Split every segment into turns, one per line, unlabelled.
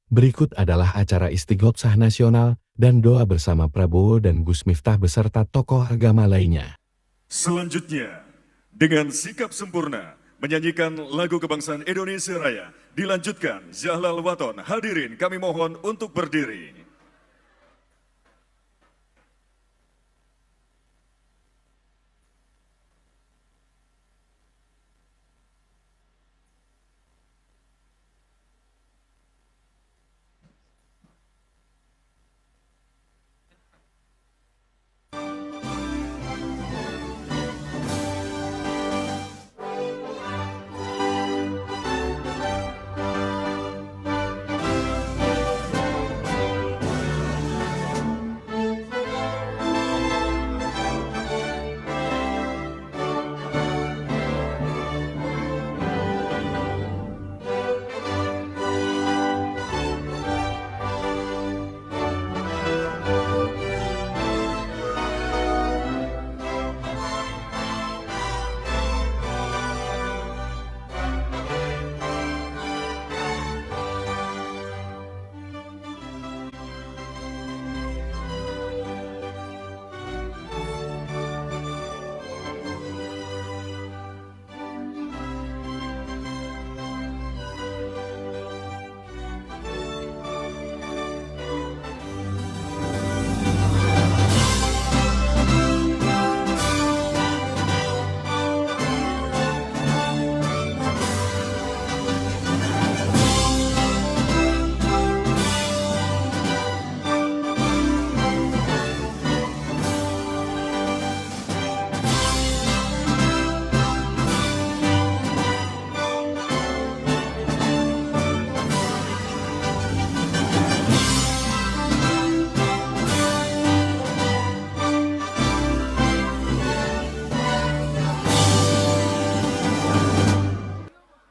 Berikut adalah acara Istighosah Nasional dan doa bersama Prabowo dan Gus Miftah beserta tokoh agama lainnya.
Selanjutnya, dengan sikap sempurna menyanyikan lagu kebangsaan Indonesia Raya, dilanjutkan Zahlal Waton. Hadirin kami mohon untuk berdiri.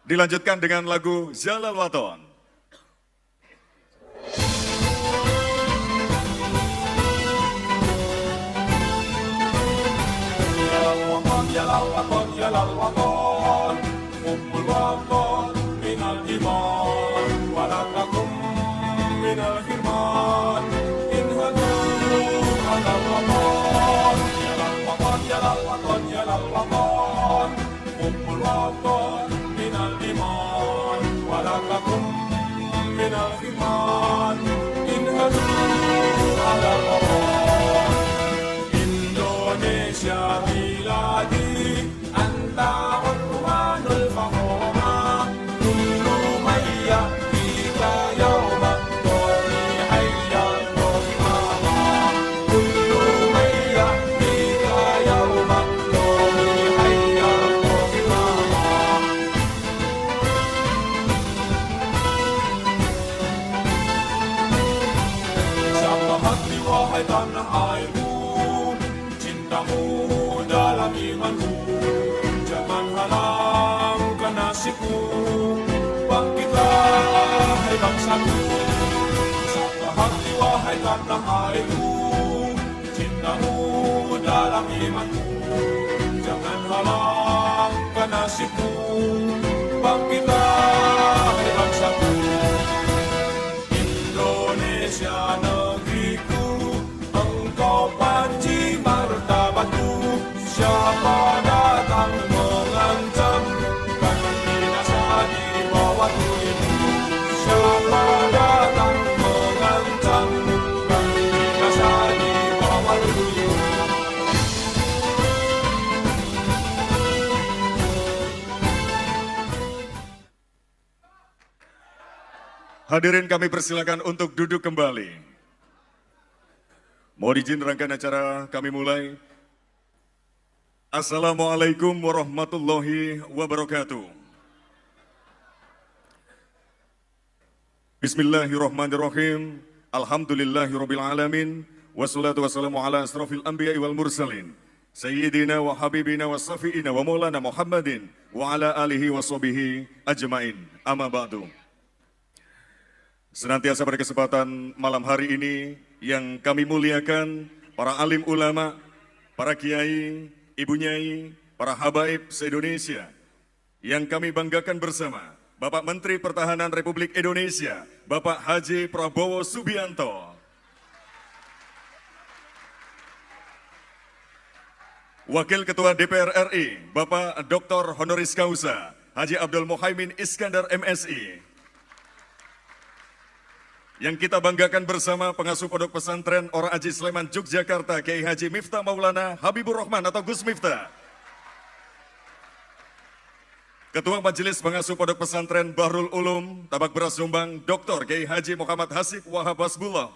Dilanjutkan dengan lagu Zahlal Waton.
Indonesia biladi anta unwanul fahoma kullu mayya bika yawma qawli hayyal mu'mama kullu mayya bika yawma qawli hayyal mu'mama. Siapa hati wahai tanah airku, cintamu dalam imanku, jangan halangkan nasibku, bangkitlah hai bangsaku. Siapa hati wahai tanah airku, cintamu dalam imanku, jangan halangkan nasibku, bangkitlah hai bangsaku. Indonesia negeriku, engkau panci martabatku. Siapa datang mengancam, kan binasa di bawah tubuhku. Siapa datang mengancam, kan binasa di bawah tubuhku.
Hadirin kami persilakan untuk duduk kembali. Mohon izin rangkaian acara kami mulai. Assalamualaikum warahmatullahi wabarakatuh. Bismillahirrahmanirrahim. Alhamdulillahirabbil alamin. Wassalatu wassalamu ala asrofil anbiya'i wal mursalin. Sayyidina wa habibina wa safi'ina wa maulana Muhammadin wa ala alihi wa sahbihi ajmain. Amma ba'du. Senantiasa pada kesempatan malam hari ini yang kami muliakan para alim ulama, para kiai, ibu nyai, para habaib se-Indonesia yang kami banggakan bersama Bapak Menteri Pertahanan Republik Indonesia, Bapak Haji Prabowo Subianto. Wakil Ketua DPR RI, Bapak Dr. Honoris Causa, Haji Abdul Muhaimin Iskandar MSI. Yang kita banggakan bersama pengasuh Pondok Pesantren Ora Aji Sleman Yogyakarta, Kiai Haji Miftah Maulana Habibur Rahman atau Gus Miftah. Ketua Majelis Pengasuh Pondok Pesantren Bahrul Ulum Tabak Beras Jombang, Dr. Kiai Haji Muhammad Hasib Wahab Hasbullah.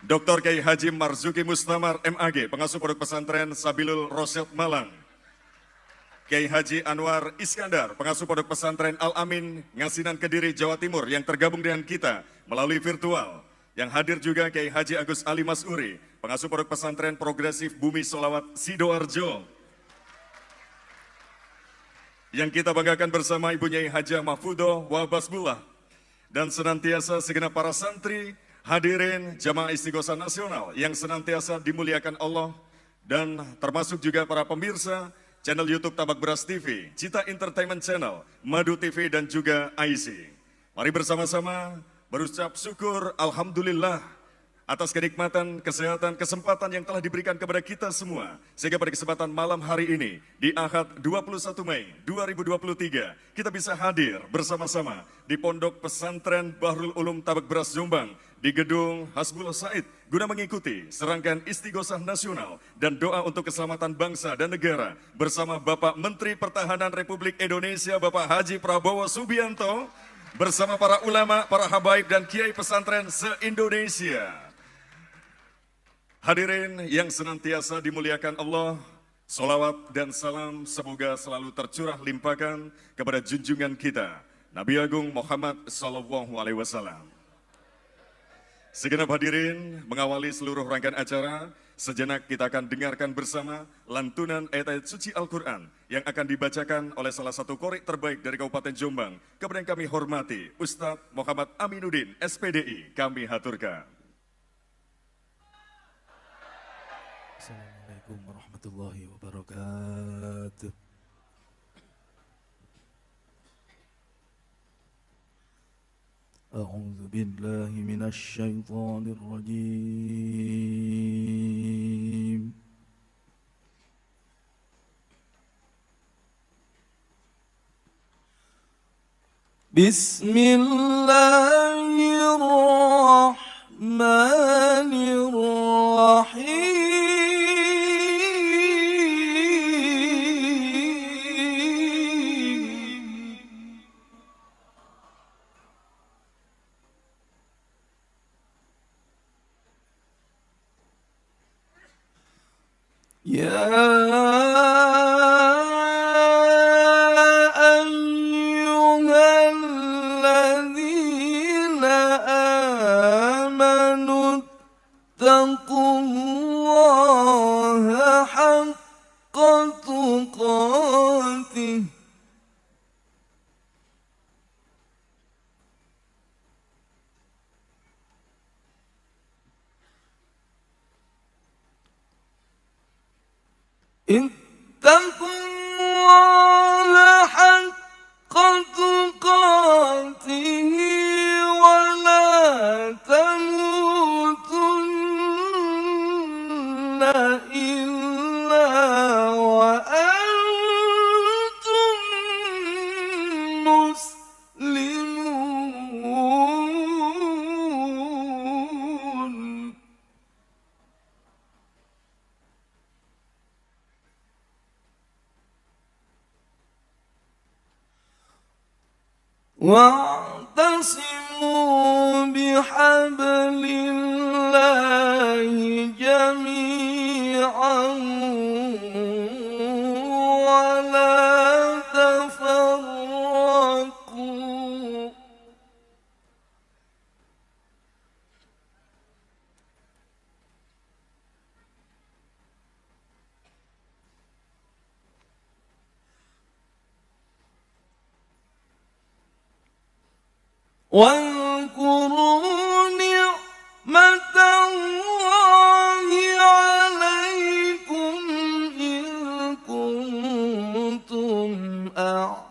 Dr. Kiai Haji Marzuki Mustamar MAG, Pengasuh Pondok Pesantren Sabilul Rosyad Malang. Kiai Haji Anwar Iskandar, Pengasuh Pondok Pesantren Al-Amin, Ngasinan Kediri, Jawa Timur yang tergabung dengan kita melalui virtual. Yang hadir juga Kiai Haji Agus Ali Masuri, Pengasuh Pondok Pesantren Progresif Bumi Solawat Sidoarjo. Yang kita banggakan bersama Ibu Nyai Hajah Mahfudoh Wabasbullah. Dan senantiasa segenap para santri, hadirin jamaah Istighosah Nasional yang senantiasa dimuliakan Allah, dan termasuk juga para pemirsa channel YouTube Tabak Beras TV, Cita Entertainment Channel, Madu TV, dan juga IC. Mari bersama-sama berucap syukur Alhamdulillah atas kenikmatan, kesehatan, kesempatan yang telah diberikan kepada kita semua. Sehingga pada kesempatan malam hari ini, di Ahad 21 Mei 2023, kita bisa hadir bersama-sama di Pondok Pesantren Bahrul Ulum Tabak Beras Jombang, di Gedung Hasbullah Said, guna mengikuti serangkaian Istighosah Nasional dan doa untuk keselamatan bangsa dan negara bersama Bapak Menteri Pertahanan Republik Indonesia, Bapak Haji Prabowo Subianto, bersama para ulama, para habaib, dan kiai pesantren se-Indonesia. Hadirin yang senantiasa dimuliakan Allah, salawat dan salam semoga selalu tercurah limpahkan kepada junjungan kita, Nabi Agung Muhammad SAW. Segenap hadirin, mengawali seluruh rangkaian acara, sejenak kita akan dengarkan bersama lantunan ayat-ayat suci Al-Quran yang akan dibacakan oleh salah satu qori terbaik dari Kabupaten Jombang, kepada yang kami hormati, Ustadz Muhammad Aminuddin, SPDI, kami haturkan.
Assalamualaikum warahmatullahi wabarakatuh. A'udzu billahi minasy syaithanir rajim. Bismillahirrahmanirrahim. Ya ayyuhalladzina amanu taqullaha haqqa tuqatih ittaqullaha haqqa tuqatih wa la tamutunna illa wa antum muslimun. واعتصموا بحبل الله جميعا ولا تفرقوا. واذكروا نعمة الله عليكم إذ كنتم أعداء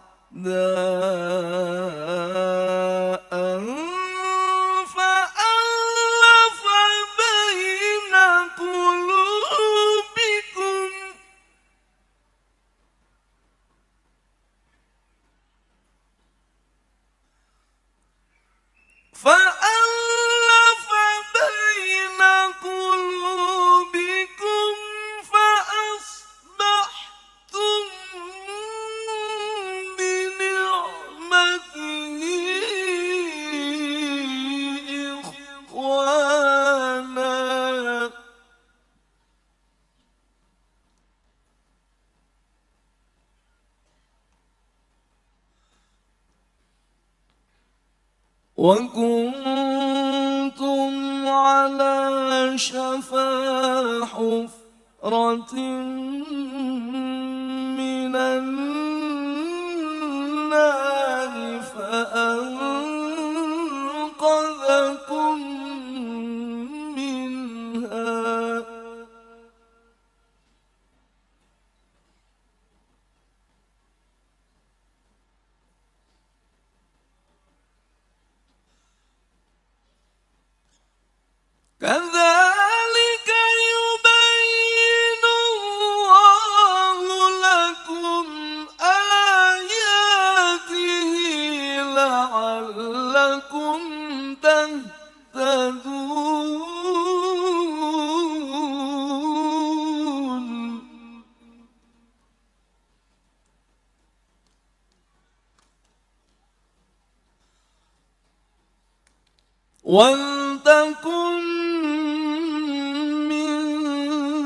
وكنتم على شفا حفرة من النار فأنقذكم منها. كذلك يبين الله لكم آياته لعلكم تهتدون. ولتكن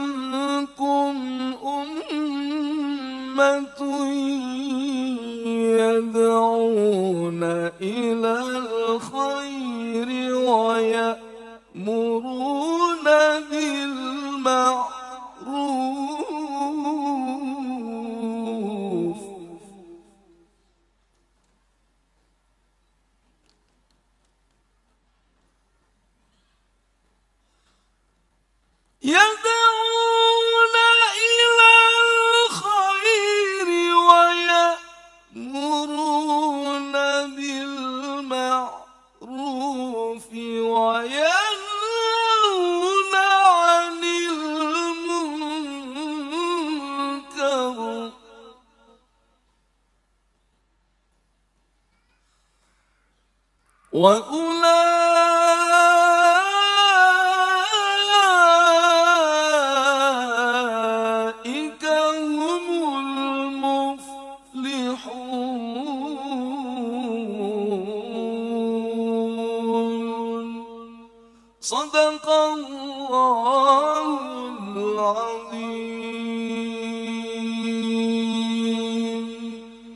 منكم أمة يدعون إلى الخير ويأمرون بالمعروف. يدعون إلى الخير ويأمرون بالمعروف وينهون عن المنكر وأولئك هم المفلحون. صدق الله العظيم.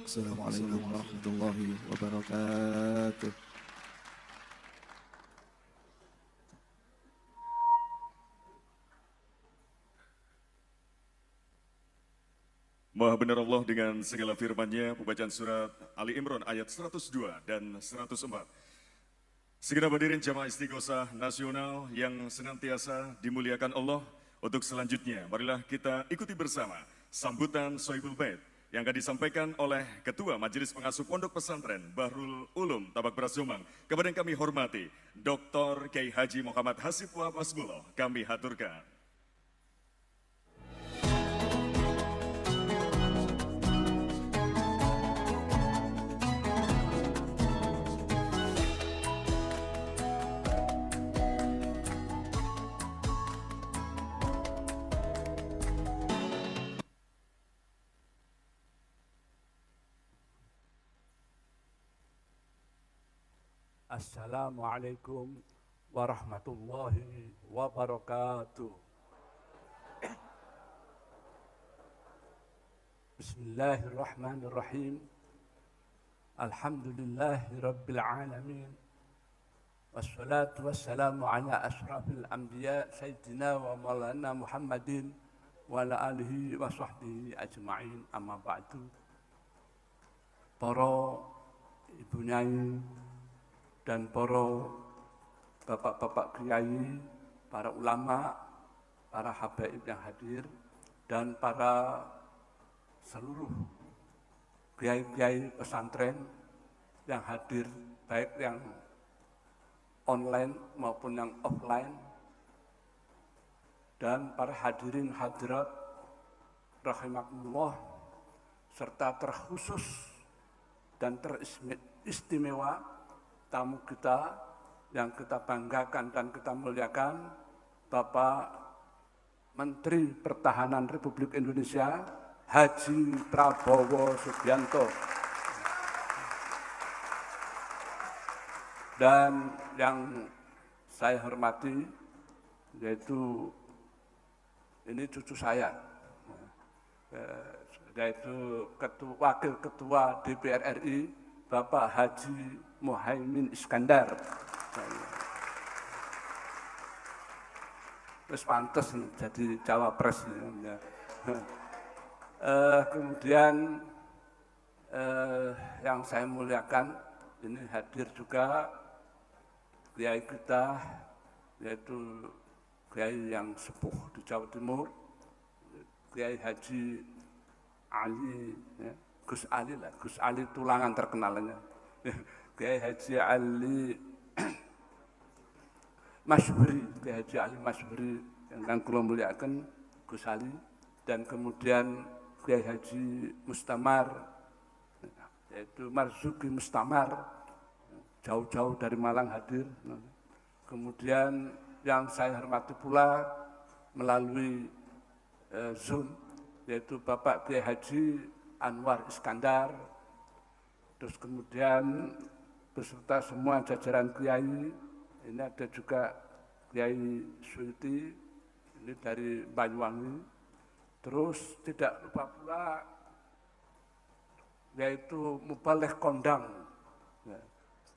السلام عليكم ورحمة الله وبركاته.
Maha benar Allah dengan segala firman-Nya, pembacaan surat Ali Imran ayat 102 dan 104. Segenap hadirin jamaah istighosah nasional yang senantiasa dimuliakan Allah, untuk selanjutnya marilah kita ikuti bersama sambutan Sohibul Bait yang akan disampaikan oleh Ketua Majelis Pengasuh Pondok Pesantren Bahrul Ulum Tabak Beras Jombang, kepada yang kami hormati Dr. Kiai Haji Muhammad Hasib Wahab Hasbullah, kami haturkan.
Assalamualaikum warahmatullahi wabarakatuh. Bismillahirrahmanirrahim. Alhamdulillahi rabbil alamin. Wassalatu wassalamu ala ashrafil anbiya sayyidina wa maulana Muhammadin wa ala alihi wa sahbihi ajma'in, amma ba'du. Para ibu nyai dan para bapak-bapak kiai, para ulama, para habaib yang hadir, dan para seluruh kiai-kiai pesantren yang hadir, baik yang online maupun yang offline, dan para hadirin hadirat rahimakumullah, serta terkhusus dan teristimewa tamu kita yang kita banggakan dan kita muliakan, Bapak Menteri Pertahanan Republik Indonesia Haji Prabowo Subianto, dan yang saya hormati yaitu ini cucu saya, yaitu Wakil Ketua DPR RI Bapak Haji Muhaimin Iskandar. Terus pantas jadi cawapres. Ya. Kemudian yang saya muliakan, ini hadir juga kiai kita, yaitu kiai yang sepuh di Jawa Timur, Kiai Haji Ali, ya, Gus Ali lah, Gus Ali Tulangan terkenalnya, Kiai Haji Ali Masyhuri, Kiai Haji Ali Masyhuri yang kula muliakan Gus Ali, dan kemudian Kiai Haji Mustamar, yaitu Marzuki Mustamar, jauh-jauh dari Malang hadir. Kemudian yang saya hormati pula melalui Zoom, yaitu Bapak Kiai Haji Anwar Iskandar, terus kemudian beserta semua jajaran kiai. Ini ada juga Kiai Suiti, ini dari Banyuwangi. Terus tidak lupa pula yaitu Mubalek Kondang, ya,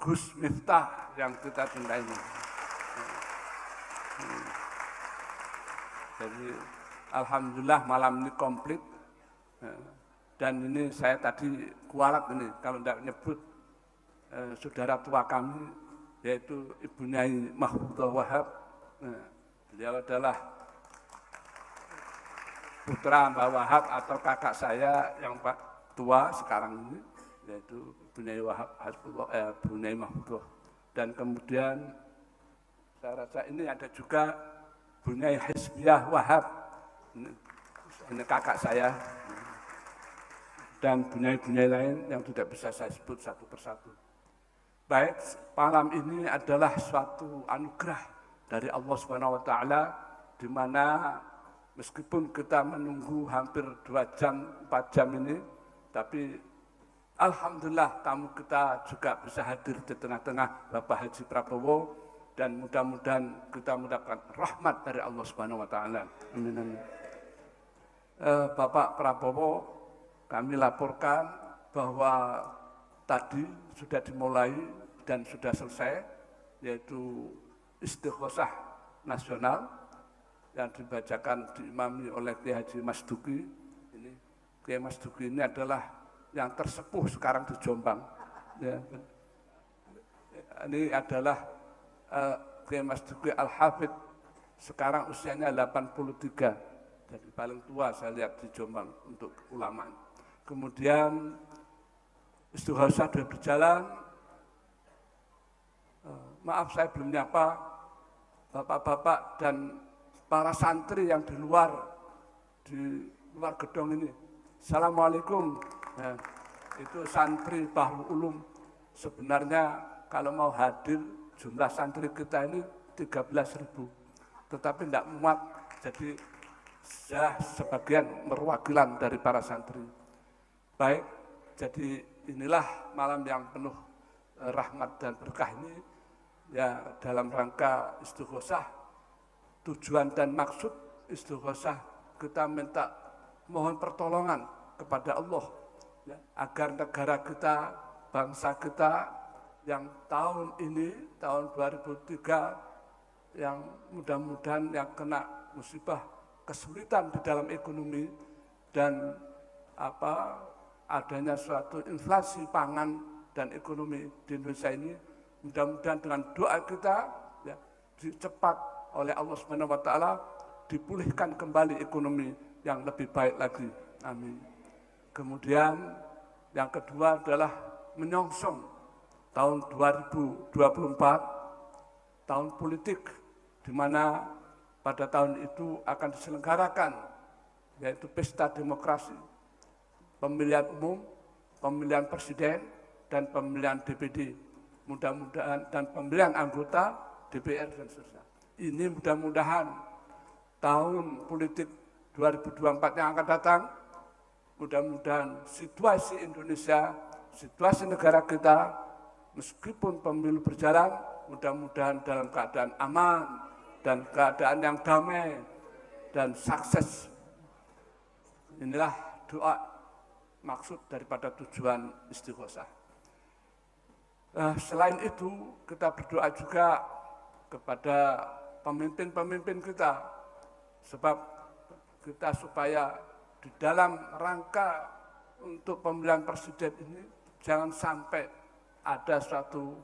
Gus Miftah yang kita cintai. Jadi alhamdulillah malam ini komplit, ya, dan ini saya tadi kualat ini kalau tidak nyebut saudara tua kami, yaitu Ibu Nyai Mahfudzah Wahab. Nah, beliau adalah putra Mbah Wahab atau kakak saya yang tua sekarang ini, yaitu Ibu Nyai Wahab, Ibu Nyai Mahfudzah. Dan kemudian saya rasa ini ada juga Bu Nyai Hizbiyah Wahab, ini kakak saya, dan Bu Nyai lain yang tidak bisa saya sebut satu persatu. Baik, malam ini adalah suatu anugerah dari Allah Subhanahu wa Ta'ala, di mana meskipun kita menunggu hampir 2 jam, 4 jam ini, tapi alhamdulillah tamu kita juga bisa hadir di tengah-tengah Bapak Haji Prabowo, dan mudah-mudahan kita mendapatkan rahmat dari Allah Subhanahu wa Ta'ala. Amin. Bapak Prabowo, kami laporkan bahwa tadi sudah dimulai dan sudah selesai, yaitu istighosah nasional yang dibacakan diimami oleh Kiai Haji Masduki. Ini Kiai Masduki ini adalah yang tersepuh sekarang di Jombang. Ya. Ini adalah Kiai Masduki Al-Hafidh, sekarang usianya 83, jadi paling tua saya lihat di Jombang untuk ulama. Kemudian istighosah sudah berjalan. Maaf saya belum nyapa bapak-bapak dan para santri yang di luar gedung ini. Assalamualaikum. Nah, itu santri Bahrul Ulum. Sebenarnya kalau mau hadir jumlah santri kita ini 13.000, tetapi tidak muat, jadi saya sebagian perwakilan dari para santri. Baik, jadi inilah malam yang penuh rahmat dan berkah ini, ya, dalam rangka istighosah. Tujuan dan maksud istighosah kita minta mohon pertolongan kepada Allah, ya, agar negara kita, bangsa kita yang tahun ini, tahun 2003, yang mudah-mudahan yang kena musibah kesulitan di dalam ekonomi dan adanya suatu inflasi pangan dan ekonomi di Indonesia ini, mudah-mudahan dengan doa kita, ya, cepat oleh Allah Subhanahu wa Ta'ala dipulihkan kembali ekonomi yang lebih baik lagi. Amin. Kemudian yang kedua adalah menyongsong tahun 2024, tahun politik, di mana pada tahun itu akan diselenggarakan yaitu pesta demokrasi, pemilihan umum, pemilihan presiden, dan pemilihan DPD, mudah-mudahan, dan pemilihan anggota DPR dan seterusnya. Ini mudah-mudahan tahun politik 2024 yang akan datang, mudah-mudahan situasi Indonesia, situasi negara kita, meskipun pemilu berjalan, mudah-mudahan dalam keadaan aman dan keadaan yang damai dan sukses. Inilah doa maksud daripada tujuan istighosah. Selain itu, kita berdoa juga kepada pemimpin-pemimpin kita, sebab kita supaya di dalam rangka untuk pemilihan presiden ini jangan sampai ada suatu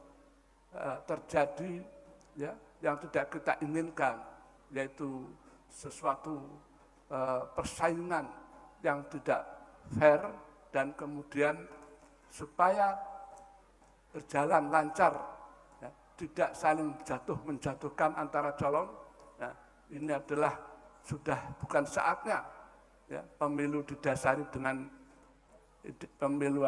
terjadi ya yang tidak kita inginkan, yaitu sesuatu persaingan yang tidak fair, dan kemudian supaya berjalan lancar, ya, tidak saling menjatuhkan antara calon. Ya, ini adalah sudah bukan saatnya ya, pemilu didasari dengan pemilu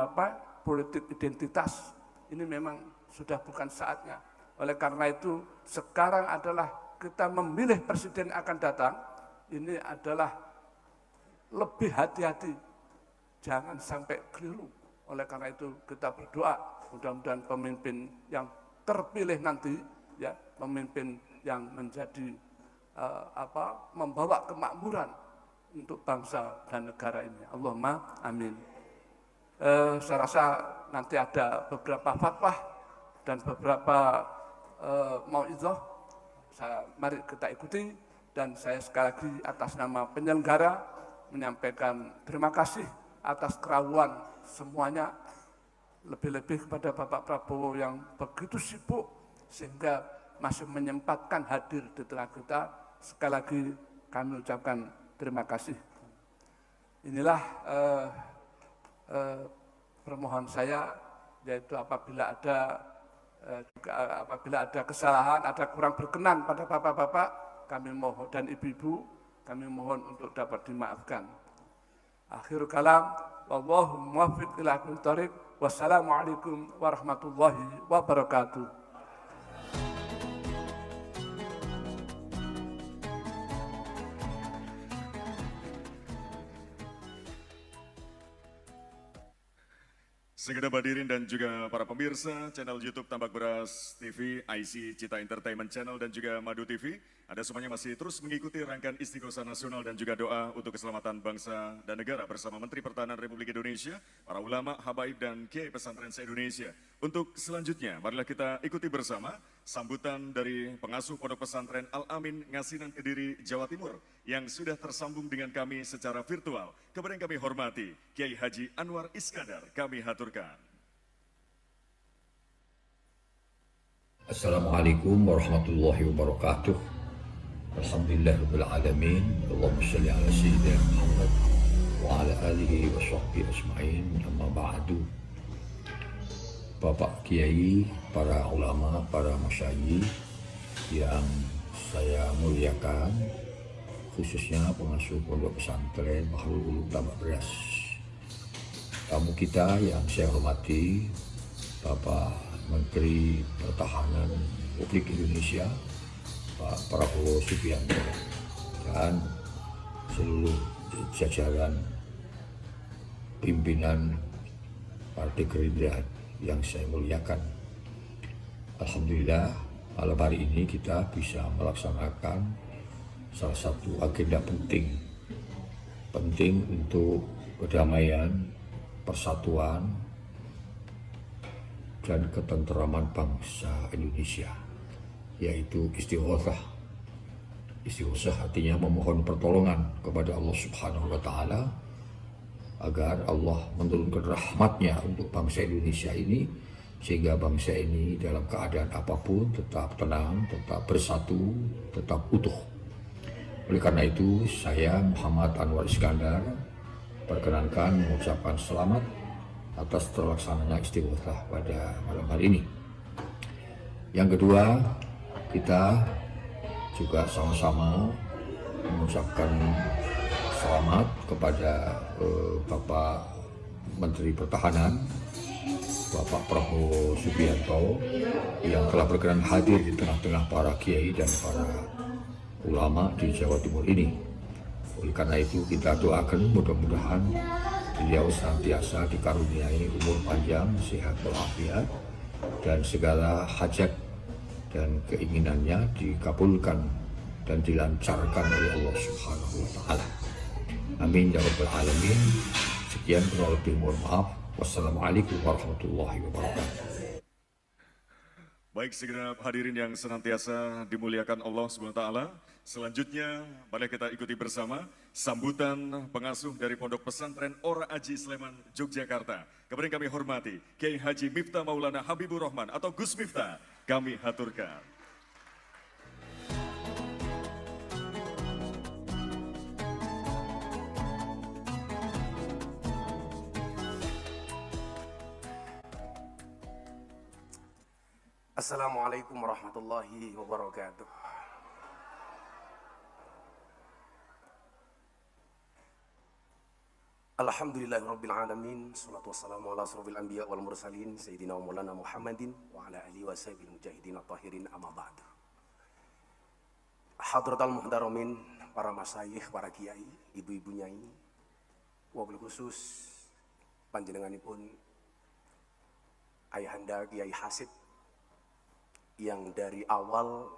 politik identitas. Ini memang sudah bukan saatnya. Oleh karena itu sekarang adalah kita memilih presiden yang akan datang, ini adalah lebih hati-hati, jangan sampai keliru. Oleh karena itu kita berdoa mudah-mudahan pemimpin yang terpilih nanti ya, pemimpin yang menjadi membawa kemakmuran untuk bangsa dan negara ini. Allahumma amin. Saya rasa nanti ada beberapa fatwa dan beberapa mau'izah. Mari kita ikuti, dan saya sekali lagi atas nama penyelenggara menyampaikan terima kasih atas kerawan semuanya, lebih-lebih kepada Bapak Prabowo yang begitu sibuk sehingga masih menyempatkan hadir di tengah kita. Sekali lagi kami ucapkan terima kasih. Inilah permohonan saya, yaitu apabila ada kesalahan, ada kurang berkenan pada bapak-bapak, kami mohon, dan ibu-ibu, kami mohon untuk dapat dimaafkan. Akhirul kalam, wallahu muwaffiq ila aqwamit thoriq. Wassalamualaikum warahmatullahi wabarakatuh.
Segenap hadirin dan juga para pemirsa channel YouTube Tambak Beras TV, IC Cita Entertainment Channel dan juga Madu TV, Anda semuanya masih terus mengikuti rangkaian Istighosah Nasional dan juga doa untuk keselamatan bangsa dan negara bersama Menteri Pertahanan Republik Indonesia, para ulama, habaib dan kiai pesantren se-Indonesia. Untuk selanjutnya, marilah kita ikuti bersama sambutan dari pengasuh Pondok Pesantren Al-Amin Ngasinan Kediri, Jawa Timur yang sudah tersambung dengan kami secara virtual. Kepada yang kami hormati, Kiai Haji Anwar Iskandar, kami haturkan.
Assalamualaikum warahmatullahi wabarakatuh. Alhamdulillahirabbil alamin. Allahumma shalli ala sayyidina Muhammad wa ala alihi wa sahbihi ajma'in. Amma ba'du. Bapak Kiai, para ulama, para masyayikh yang saya muliakan, khususnya pengasuh Pondok Pesantren Bahrul Ulum Tambak Beras. Tamu kita yang saya hormati, Bapak Menteri Pertahanan Republik Indonesia, Pak Prabowo Subianto, dan seluruh jajaran pimpinan Partai Gerindra yang saya muliakan. Alhamdulillah, malam hari ini kita bisa melaksanakan salah satu agenda penting untuk kedamaian, persatuan, dan ketenteraman bangsa Indonesia, yaitu istighosah. Istighosah artinya memohon pertolongan kepada Allah Subhanahu wa Ta'ala agar Allah menurunkan rahmatnya untuk bangsa Indonesia ini, sehingga bangsa ini dalam keadaan apapun tetap tenang, tetap bersatu, tetap utuh. Oleh karena itu, saya Muhammad Anwar Iskandar perkenankan mengucapkan selamat atas terlaksananya istighosah pada malam hari ini. Yang kedua, kita juga sama-sama mengucapkan selamat kepada Bapak Menteri Pertahanan, Bapak Prabowo Subianto, yang telah berkenan hadir di tengah-tengah para kiai dan para ulama di Jawa Timur ini. Oleh karena itu kita doakan mudah-mudahan beliau senantiasa dikaruniai umur panjang, sehat walafiat, dan segala hajat dan keinginannya dikabulkan dan dilancarkan oleh Allah Subhanahu wa Ta'ala. Amin ya rabbal alamin. Sekian, kurang lebih mohon maaf. Wassalamualaikum warahmatullahi wabarakatuh.
Baik segenap hadirin yang senantiasa dimuliakan Allah SWT. Selanjutnya, mari kita ikuti bersama sambutan pengasuh dari Pondok Pesantren Ora Aji Sleman, Yogyakarta. Kepada yang kami hormati, Kiai Haji Miftah Maulana Habibur Rahman atau Gus Miftah, kami haturkan.
Assalamualaikum warahmatullahi wabarakatuh. Alhamdulillahirabbil alamin, salatu wassalamu ala asrofil anbiya wal mursalin sayyidina wa maulana Muhammadin wa ala alihi wa sahbihi mujahidin at-tahirin amma ba'du. Hadratal muhtaramin, para masyayikh, para kiai, ibu-ibu nyai, wabil khusus panjenenganipun Ayahanda Kiai Hasib yang dari awal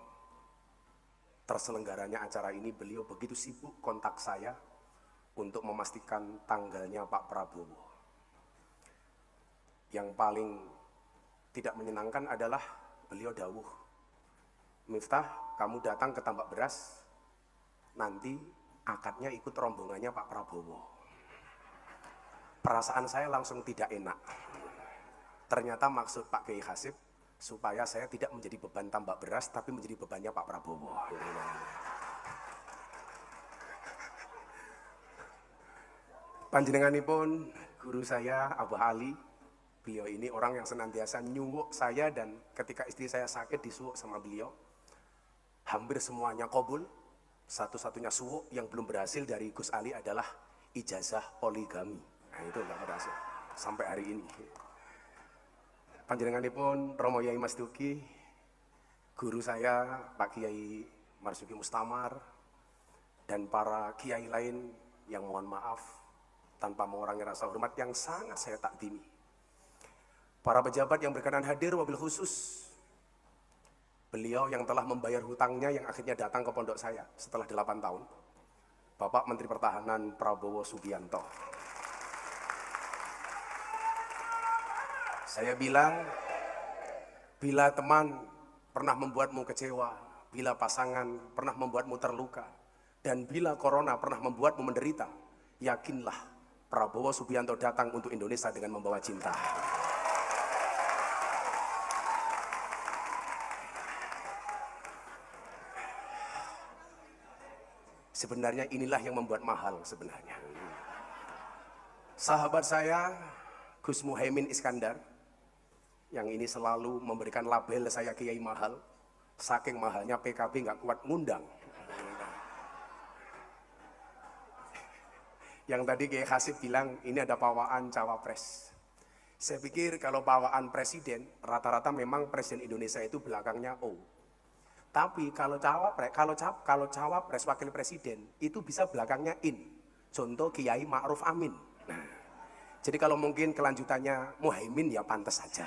terselenggaranya acara ini beliau begitu sibuk kontak saya untuk memastikan tanggalnya Pak Prabowo. Yang paling tidak menyenangkan adalah beliau dawuh, Miftah, kamu datang ke tambak beras, nanti akadnya ikut rombongannya Pak Prabowo. Perasaan saya langsung tidak enak. Ternyata maksud Pak Kiai Hasib supaya saya tidak menjadi beban tambak beras, tapi menjadi bebannya Pak Prabowo. Panjenenganipun guru saya Abah Ali, beliau ini orang yang senantiasa nyuwuk saya, dan ketika istri saya sakit disuwuk sama beliau. Hampir semuanya kabul. Satu-satunya suwuk yang belum berhasil dari Gus Ali adalah ijazah poligami. Nah itu nggak berhasil sampai hari ini. Panjenenganipun Romo Yai Mas Duki, guru saya Pak Kiai Marzuki Mustamar, dan para kiai lain yang mohon maaf tanpa mengurangi rasa hormat yang sangat saya takdimi. Para pejabat yang berkenan hadir, wabil khusus beliau yang telah membayar hutangnya yang akhirnya datang ke pondok saya setelah 8 tahun, Bapak Menteri Pertahanan Prabowo Subianto. Saya bilang, bila teman pernah membuatmu kecewa, bila pasangan pernah membuatmu terluka, dan bila corona pernah membuatmu menderita, yakinlah Prabowo Subianto datang untuk Indonesia dengan membawa cinta. Sebenarnya inilah yang membuat mahal sebenarnya. Sahabat saya, Gus Muhaimin Iskandar, yang ini selalu memberikan label saya Kiai Mahal, saking mahalnya PKB nggak kuat ngundang. Yang tadi Kiai Hasib bilang ini ada pawaan cawapres. Saya pikir kalau pawaan presiden, rata-rata memang presiden Indonesia itu belakangnya O. Tapi kalau cawapres wakil presiden itu bisa belakangnya in. Contoh Kiai Ma'ruf Amin. Nah, jadi kalau mungkin kelanjutannya Muhaimin ya pantas saja.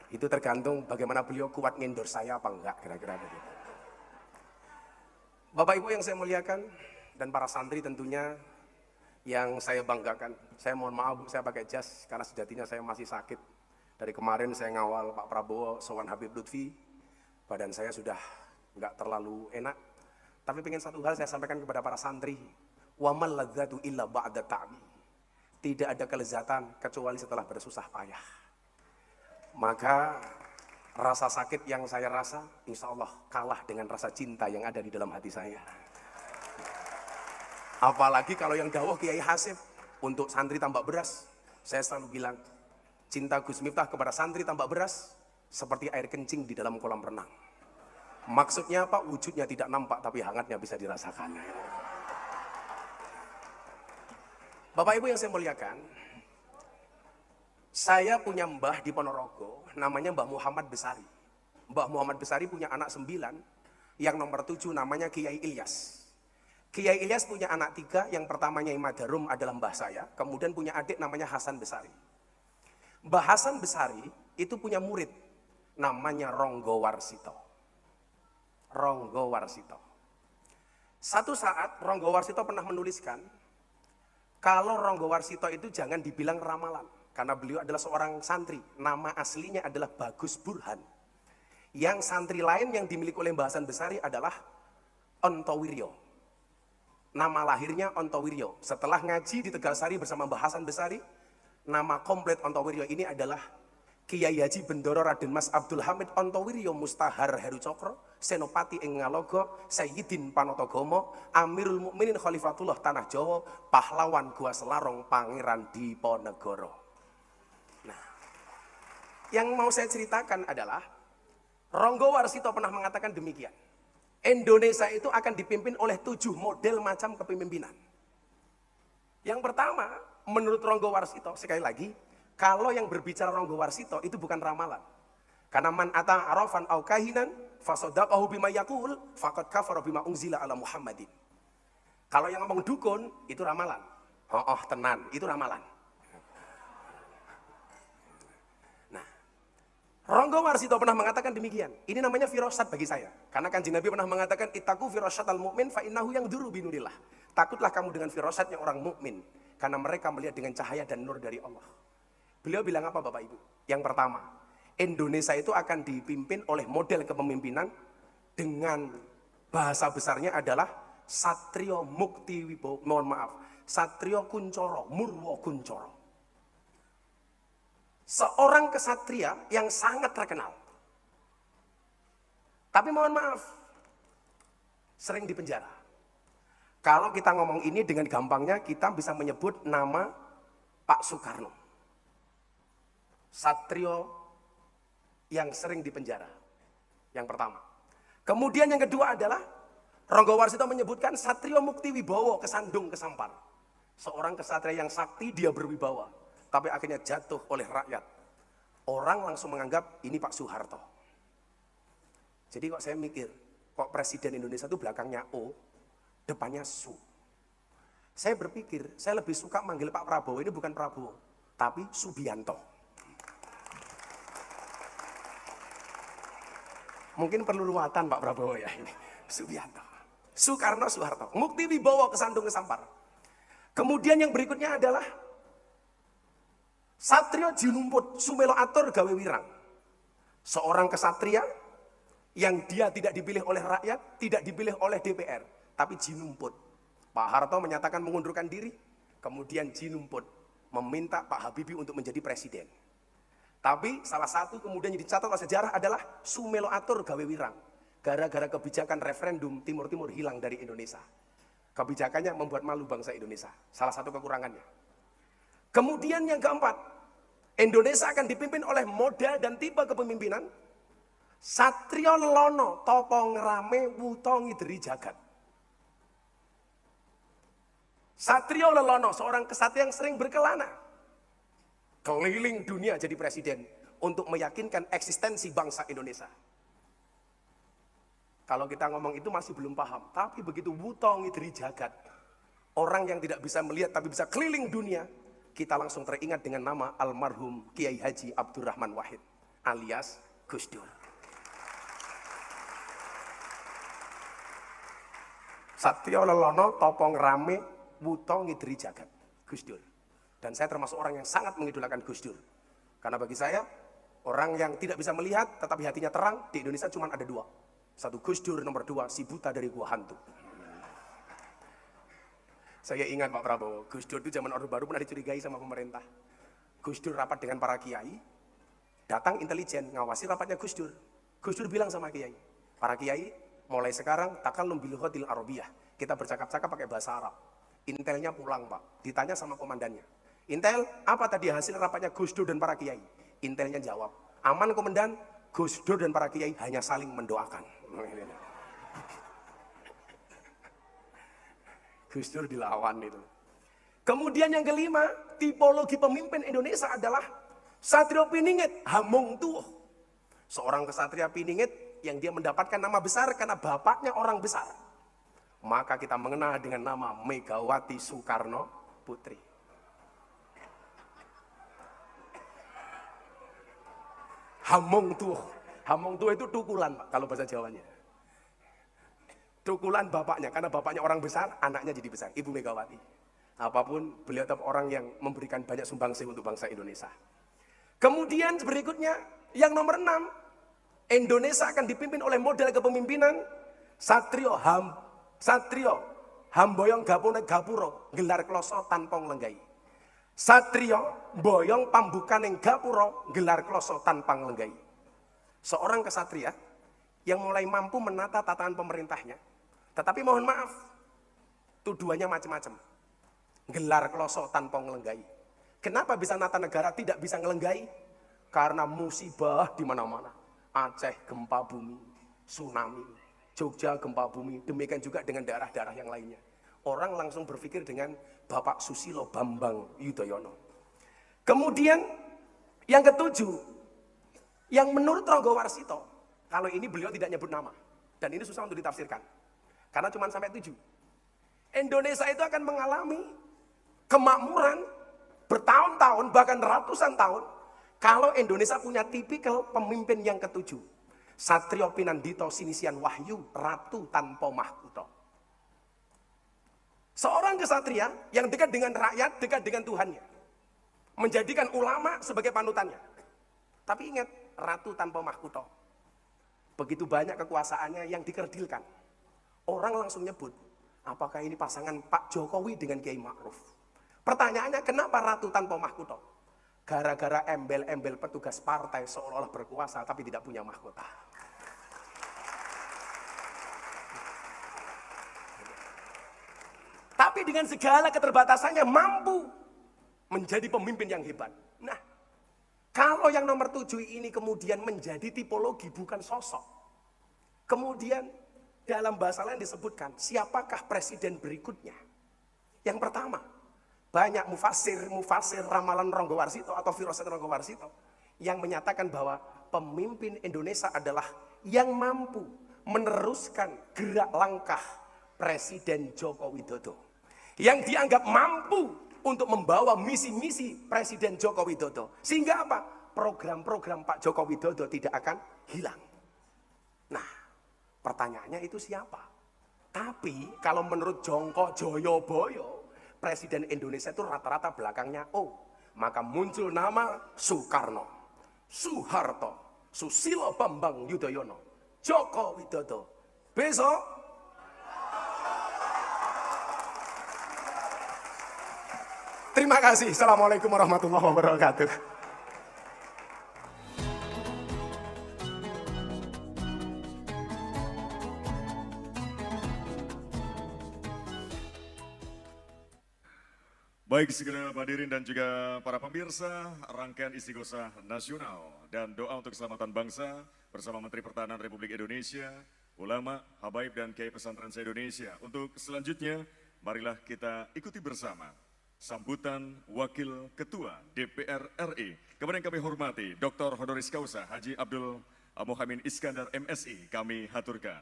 Itu tergantung bagaimana beliau kuat ngendorse saya apa enggak, kira-kira begitu. Bapak Ibu yang saya muliakan, dan para santri tentunya yang saya banggakan. Saya mohon maaf saya pakai jas karena sejatinya saya masih sakit. Dari kemarin saya ngawal Pak Prabowo sowan Habib Lutfi, badan saya sudah nggak terlalu enak. Tapi pengen satu hal saya sampaikan kepada para santri, wa mal ladzatu illa ba'da ta'bi. Tidak ada kelezatan kecuali setelah bersusah payah. Maka rasa sakit yang saya rasa, insya Allah kalah dengan rasa cinta yang ada di dalam hati saya. Apalagi kalau yang dawuh Kiai Hasib untuk santri tambak beras, saya selalu bilang, cinta Gus Miftah kepada santri tambak beras seperti air kencing di dalam kolam renang. Maksudnya apa? Wujudnya tidak nampak tapi hangatnya bisa dirasakan. Bapak Ibu yang saya muliakan, saya punya mbah di Ponorogo, namanya Mbah Muhammad Besari. Mbah Muhammad Besari punya anak 9, yang nomor 7 namanya Kiai Ilyas. Kiai Ilyas punya anak 3, yang pertamanya Imam Darum adalah mbah saya, kemudian punya adik namanya Hasan Besari. Mbah Hasan Besari itu punya murid, namanya Ronggo Warsito. Ronggo Warsito. Satu saat Ronggo Warsito pernah menuliskan, Kalau Ronggo Warsito itu jangan dibilang ramalan, karena beliau adalah seorang santri. Nama aslinya adalah Bagus Burhan. Yang santri lain yang dimiliki oleh Mbah Hasan Besari adalah Ontowiryo. Nama lahirnya Ontowiryo. Setelah ngaji di Tegalsari bersama Mbah Hasan Besari, nama komplit Ontowiryo ini adalah Kiai Haji Bendoro Raden Mas Abdul Hamid Ontowiryo Mustahar Heru Cokro, Senopati ing Ngalogo, Sayyidin Panotogomo, Amirul Mukminin Khalifatullah Tanah Jawa, pahlawan Gua Selarong, Pangeran Diponegoro. Nah, yang mau saya ceritakan adalah Ronggo Warsito pernah mengatakan demikian. Indonesia itu akan dipimpin oleh 7 model macam kepemimpinan. Yang pertama, menurut Ronggo Warsito, sekali lagi, kalau yang berbicara Ronggo Warsito itu bukan ramalan. Karena man ata arafan au kahinan fasodaqahu bima yaqul faqad kafara bima unzila ala Muhammadin. Kalau yang ngomong dukun itu ramalan. Oh, tenan, itu ramalan. Nah, Ronggo Warsito pernah mengatakan demikian. Ini namanya firasat bagi saya. Karena Kanjeng Nabi pernah mengatakan ittaqu firasyatal mu'min fa innahu yangduru binurillah. Takutlah kamu dengan firasatnya orang mukmin, karena mereka melihat dengan cahaya dan nur dari Allah. Beliau bilang apa Bapak Ibu? Yang pertama, Indonesia itu akan dipimpin oleh model kepemimpinan dengan bahasa besarnya adalah Satrio Mukti Wibowo, Satrio Kuncoro, Murwo Kuncoro. Seorang kesatria yang sangat terkenal. Tapi mohon maaf, sering dipenjara. Kalau kita ngomong ini dengan gampangnya, kita bisa menyebut nama Pak Soekarno. Satrio yang sering dipenjara. Yang pertama. Kemudian yang kedua adalah Ronggo Warsito menyebutkan Satrio Mukti Wibowo kesandung kesampar. Seorang kesatria yang sakti, dia berwibawa, tapi akhirnya jatuh oleh rakyat. Orang langsung menganggap ini Pak Soeharto. Jadi kok saya mikir, kok Presiden Indonesia itu belakangnya O, depannya Su. Saya berpikir, saya lebih suka manggil Pak Prabowo ini bukan Prabowo, tapi Subianto. Mungkin perlu ruatan Pak Prabowo ya ini. Subianto. Soekarno, Soeharto. Mukti Wibowo kesandung kesampar. Kemudian yang berikutnya adalah Satrio Jinumput Sumelo Atur Gawe Wirang. Seorang kesatria yang dia tidak dipilih oleh rakyat, tidak dipilih oleh DPR, tapi Jinumput. Pak Harto menyatakan mengundurkan diri, kemudian Jinumput meminta Pak Habibie untuk menjadi presiden. Tapi salah satu kemudian yang dicatat oleh sejarah adalah Sumelo Atur Gawe Wirang. Gara-gara kebijakan referendum Timur Timur hilang dari Indonesia. Kebijakannya membuat malu bangsa Indonesia. Salah satu kekurangannya. Kemudian yang keempat, Indonesia akan dipimpin oleh model dan tipe kepemimpinan Satrio Lelono Topo Ngerame Wuto Ngideri Jagat. Satrio Lelono seorang kesatria yang sering berkelana keliling dunia jadi presiden untuk meyakinkan eksistensi bangsa Indonesia. Kalau kita ngomong itu masih belum paham, tapi begitu Wuto Ngideri Jagat, orang yang tidak bisa melihat tapi bisa keliling dunia, kita langsung teringat dengan nama almarhum Kiai Haji Abdurrahman Wahid alias Gus Dur. Satrio Lelono Topo Ngerame Wuto Ngideri Jagat, Gus Dur. Dan saya termasuk orang yang sangat mengidolakan Gus Dur. Karena bagi saya, orang yang tidak bisa melihat tetapi hatinya terang, di Indonesia cuma ada 2. Satu Gus Dur, nomor 2 si buta dari gua hantu. Saya ingat Pak Prabowo, Gus Dur itu zaman Orde Baru pernah dicurigai sama pemerintah. Gus Dur rapat dengan para kiai, datang intelijen ngawasi rapatnya Gus Dur. Gus Dur bilang sama kiai, para kiai mulai sekarang takallum bil lughil arabiyah. Kita bercakap-cakap pakai bahasa Arab. Intelnya pulang Pak, ditanya sama komandannya. Intel, apa tadi hasil rapatnya Gus Dur dan para kiai? Intelnya jawab, aman komandan, Gus Dur dan para kiai hanya saling mendoakan. Gus Dur dilawan itu. Kemudian yang kelima, tipologi pemimpin Indonesia adalah Satrio Piningit Hamung Tuh. Seorang kesatria Piningit yang dia mendapatkan nama besar karena bapaknya orang besar. Maka kita mengenal dengan nama Megawati Soekarno Putri. Hamung Tuh itu tukulan Pak, kalau bahasa Jawanya. Tukulan bapaknya, karena bapaknya orang besar, anaknya jadi besar, Ibu Megawati. Apapun, beliau tetap orang yang memberikan banyak sumbangsih untuk bangsa Indonesia. Kemudian berikutnya, yang nomor 6, Indonesia akan dipimpin oleh model kepemimpinan Satrio Hamboyong Gapune Gapuro, gelar kloso tanpa nglenggai. Satrio boyong pambukaning Gapuro, gelar kloso tanpa nglenggai. Seorang kesatria yang mulai mampu menata tatanan pemerintahnya. Tetapi mohon maaf, tuduhannya macam-macam. Gelar kloso tanpa ngelenggai. Kenapa bisa nata negara tidak bisa ngelenggai? Karena musibah di mana-mana. Aceh gempa bumi, tsunami, Jogja gempa bumi, demikian juga dengan daerah-daerah yang lainnya. Orang langsung berpikir dengan Bapak Susilo Bambang Yudhoyono. Kemudian yang ketujuh, yang menurut Ronggo Warsito, kalau ini beliau tidak nyebut nama, dan ini susah untuk ditafsirkan, karena cuma sampai 7. Indonesia itu akan mengalami kemakmuran bertahun-tahun, bahkan ratusan tahun, kalau Indonesia punya tipikal pemimpin yang ketujuh. Satrio Pinandito Sinisian Wahyu, Ratu tanpa mahkota. Seorang kesatria yang dekat dengan rakyat, dekat dengan Tuhannya. Menjadikan ulama sebagai panutannya. Tapi ingat, Ratu tanpa mahkota. Begitu banyak kekuasaannya yang dikerdilkan. Orang langsung nyebut, apakah ini pasangan Pak Jokowi dengan Kiai Ma'ruf? Pertanyaannya, kenapa Ratu tanpa mahkota? Gara-gara embel-embel petugas partai seolah-olah berkuasa tapi tidak punya mahkota. Tapi dengan segala keterbatasannya mampu menjadi pemimpin yang hebat. Nah, kalau yang nomor 7 ini kemudian menjadi tipologi bukan sosok. Kemudian dalam bahasa lain disebutkan, siapakah presiden berikutnya? Yang pertama, banyak mufasir ramalan Ronggo Warsito atau firasat Ronggo Warsito yang menyatakan bahwa pemimpin Indonesia adalah yang mampu meneruskan gerak langkah Presiden Joko Widodo, yang dianggap mampu untuk membawa misi-misi Presiden Joko Widodo, sehingga apa? Program-program Pak Joko Widodo tidak akan hilang. Nah, pertanyaannya itu siapa? Tapi kalau menurut Jongko Joyoboyo, Presiden Indonesia itu rata-rata belakangnya O. Maka muncul nama Soekarno, Soeharto, Susilo Bambang Yudhoyono, Joko Widodo. Besok terima kasih. Assalamualaikum warahmatullahi wabarakatuh.
Baik segenap hadirin dan juga para pemirsa, rangkaian Istighosah Nasional dan doa untuk keselamatan bangsa bersama Menteri Pertahanan Republik Indonesia, ulama, habaib dan kiai pesantren se-Indonesia. Untuk selanjutnya, marilah kita ikuti bersama sambutan Wakil Ketua DPR RI kepada yang kami hormati Dr. Honoris Causa Haji Abdul Muhaimin Iskandar MSI, kami haturkan.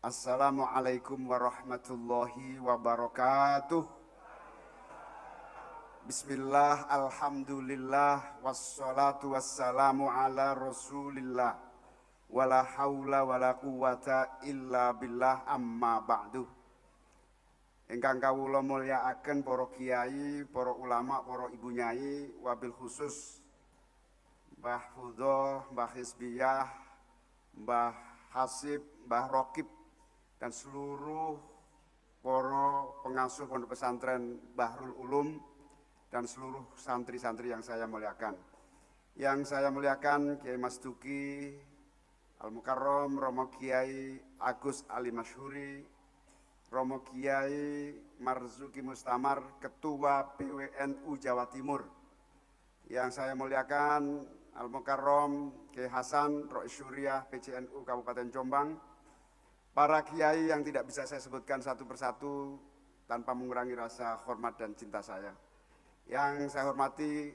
Assalamualaikum warahmatullahi wabarakatuh. Bismillah, alhamdulillah, wassalatu wassalamu ala rasulillah, wala hawla wala quwata illa billah, amma ba'du. Ingkang kawula mulyakaken para kiai, para ulama, para ibu nyai, wabil khusus Mbah Fudho, Mbah Hizbiyah, Mbah Hasib, Mbah Rokib, dan seluruh para pengasuh pondok pesantren Bahrul Ulum dan seluruh santri-santri yang saya muliakan. Yang saya muliakan Kiai Mas Duki Al-Mukarram, Romo Kiai Agus Ali Masyhuri, Romo Kiai Marzuki Mustamar, Ketua PWNU Jawa Timur. Yang saya muliakan Al-Mukarram Kiai Hasan Rois Syuriah PCNU Kabupaten Jombang, para kiai yang tidak bisa saya sebutkan satu persatu tanpa mengurangi rasa hormat dan cinta saya. Yang saya hormati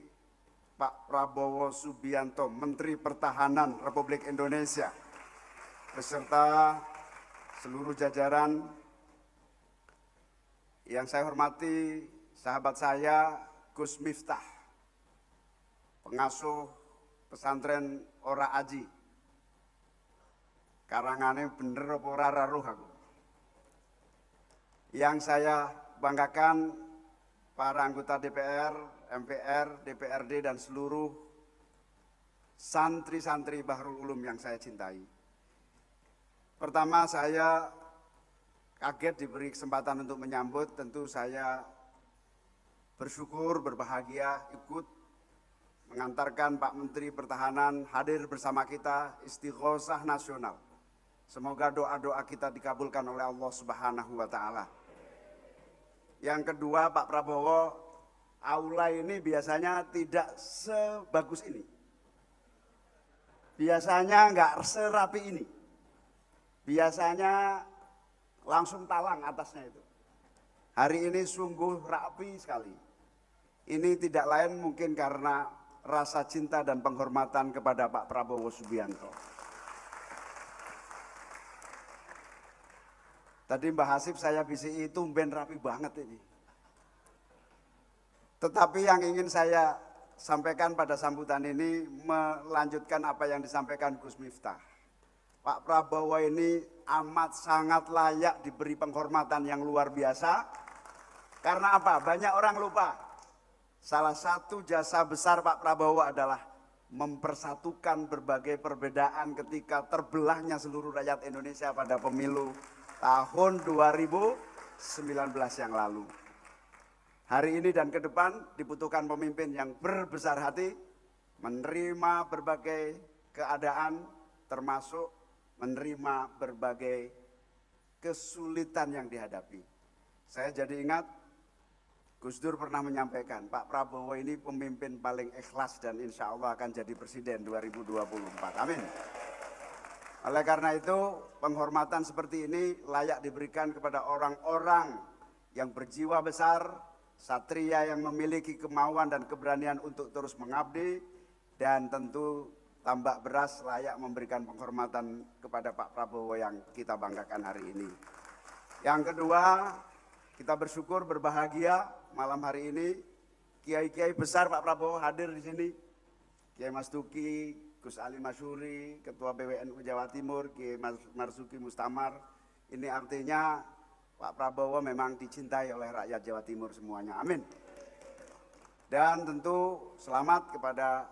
Pak Prabowo Subianto, Menteri Pertahanan Republik Indonesia, beserta seluruh jajaran. Yang saya hormati sahabat saya Gus Miftah, pengasuh pesantren Ora Aji. Karangane bener apa ora raruh aku. Yang saya banggakan para anggota DPR, MPR, DPRD dan seluruh santri-santri Bahrul Ulum yang saya cintai. Pertama, saya kaget diberi kesempatan untuk menyambut. Tentu saya bersyukur, berbahagia ikut mengantarkan Pak Menteri Pertahanan hadir bersama kita istighosah nasional. Semoga doa-doa kita dikabulkan oleh Allah Subhanahu wa Ta'ala. Yang kedua, Pak Prabowo, aula ini biasanya tidak sebagus ini. Biasanya nggak serapi ini. Biasanya langsung talang atasnya itu. Hari ini sungguh rapi sekali. Ini tidak lain mungkin karena rasa cinta dan penghormatan kepada Pak Prabowo Subianto. Tadi Mbah Hasib saya bisi tumben rapi banget ini. Tetapi yang ingin saya sampaikan pada sambutan ini melanjutkan apa yang disampaikan Gus Miftah. Pak Prabowo ini amat sangat layak diberi penghormatan yang luar biasa. Karena apa? Banyak orang lupa. Salah satu jasa besar Pak Prabowo adalah mempersatukan berbagai perbedaan ketika terbelahnya seluruh rakyat Indonesia pada pemilu tahun 2019 yang lalu. Hari ini dan ke depan dibutuhkan pemimpin yang berbesar hati, menerima berbagai keadaan, termasuk menerima berbagai kesulitan yang dihadapi. Saya jadi ingat, Gus Dur pernah menyampaikan, Pak Prabowo ini pemimpin paling ikhlas dan insya Allah akan jadi presiden 2024. Amin. Oleh karena itu, penghormatan seperti ini layak diberikan kepada orang-orang yang berjiwa besar, satria yang memiliki kemauan dan keberanian untuk terus mengabdi, dan tentu Tambak Beras layak memberikan penghormatan kepada Pak Prabowo yang kita banggakan hari ini. Yang kedua, kita bersyukur, berbahagia malam hari ini kiai-kiai besar Pak Prabowo hadir di sini. Kiai Mas Duki, Gus Ali Masyuri, Ketua PWNU Jawa Timur, Kiai Marzuki Mustamar. Ini artinya Pak Prabowo memang dicintai oleh rakyat Jawa Timur semuanya. Amin. Dan tentu selamat kepada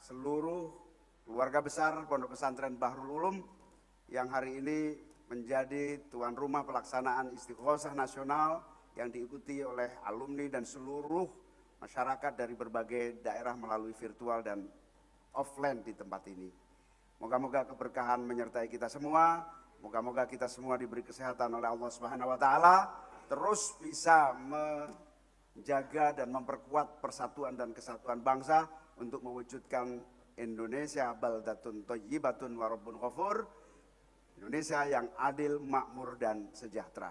seluruh keluarga besar Pondok Pesantren Bahrul Ulum yang hari ini menjadi tuan rumah pelaksanaan Istighosah Nasional yang diikuti oleh alumni dan seluruh masyarakat dari berbagai daerah melalui virtual dan offline di tempat ini. Moga-moga keberkahan menyertai kita semua. Moga-moga kita semua diberi kesehatan oleh Allah Subhanahu wa Ta'ala, terus bisa menjaga dan memperkuat persatuan dan kesatuan bangsa untuk mewujudkan Indonesia baldatun thayyibatun wa rabbun ghafur, Indonesia yang adil, makmur dan sejahtera.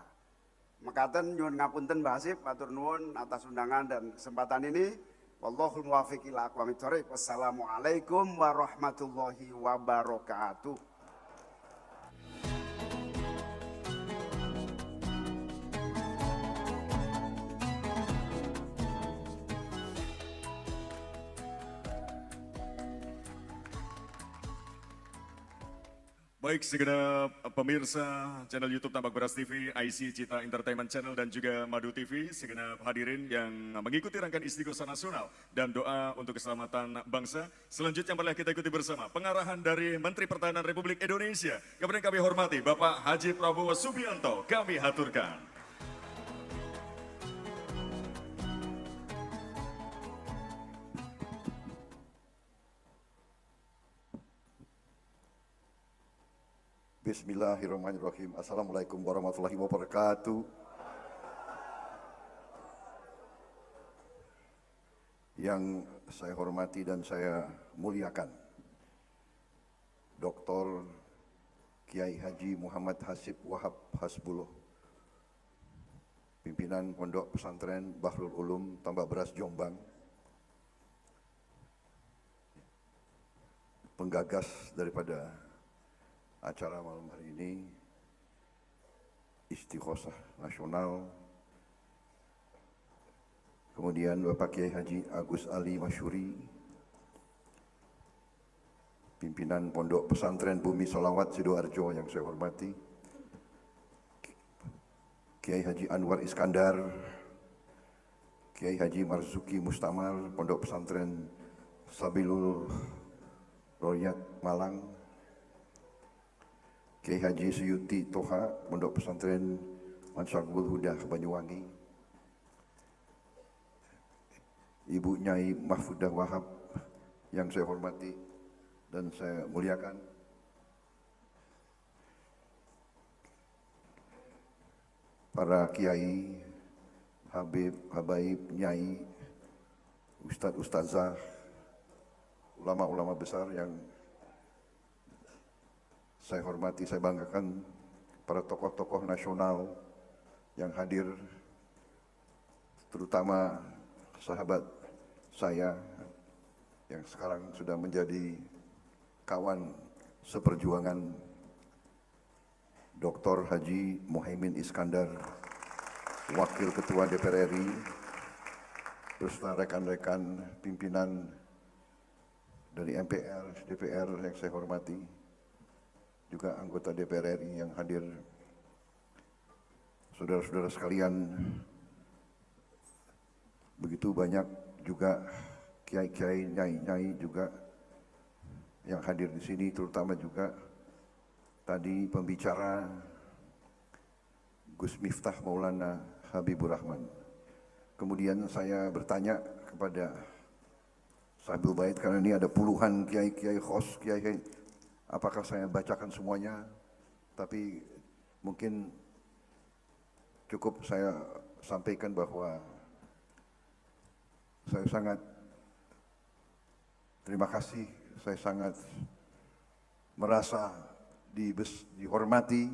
Mekaten nyuwun ngapunten Mbah Hasib, matur nuwun atas undangan dan kesempatan ini. Wallahul muwaffiq ila aqwamit thoriq. Wassalamualaikum warahmatullahi wabarakatuh.
Baik, segenap pemirsa channel YouTube Tambak Beras TV, IC Citra Entertainment Channel dan juga Madu TV, segenap hadirin yang mengikuti rangkaian Istighosah Nasional dan doa untuk keselamatan bangsa. Selanjutnya marilah kita ikuti bersama pengarahan dari Menteri Pertahanan Republik Indonesia. Kemudian kami hormati Bapak Haji Prabowo Subianto, kami haturkan.
Bismillahirrahmanirrahim. Assalamualaikum warahmatullahi wabarakatuh. Yang saya hormati dan saya muliakan, Dr. Kiai Haji Muhammad Hasib Wahab Hasbullah, pimpinan Pondok Pesantren Bahrul Ulum Tambak Beras Jombang, penggagas daripada acara malam hari ini, Istighosah Nasional. Kemudian Bapak Kiai Haji Agus Ali Masyuri, pimpinan Pondok Pesantren Bumi Solawat Sidoarjo yang saya hormati, Kiai Haji Anwar Iskandar, Kiai Haji Marzuki Mustamar, Pondok Pesantren Sabilul Royat Malang, Kiai Haji Suyuti Toha, Pondok Pesantren Mansarul Huda Banyuwangi, Ibu Nyai Mahfudah Wahab yang saya hormati dan saya muliakan, para kiai, habib, habaib, nyai, ustadz, ustazah, ulama-ulama besar yang saya hormati, saya banggakan, para tokoh-tokoh nasional yang hadir, terutama sahabat saya yang sekarang sudah menjadi kawan seperjuangan, Dr. Haji Muhaimin Iskandar, Wakil Ketua DPR RI, beserta rekan-rekan pimpinan dari MPR, DPR yang saya hormati, juga anggota DPR RI yang hadir, saudara-saudara sekalian, begitu banyak juga kiai-kiai, nyai-nyai juga yang hadir di sini, terutama juga tadi pembicara Gus Miftah Maulana Habibur Rahman. Kemudian saya bertanya kepada Sahibul Bait, karena ini ada puluhan kiai-kiai khos, kiai, apakah saya bacakan semuanya? Tapi mungkin cukup saya sampaikan bahwa saya sangat terima kasih, saya sangat merasa dihormati,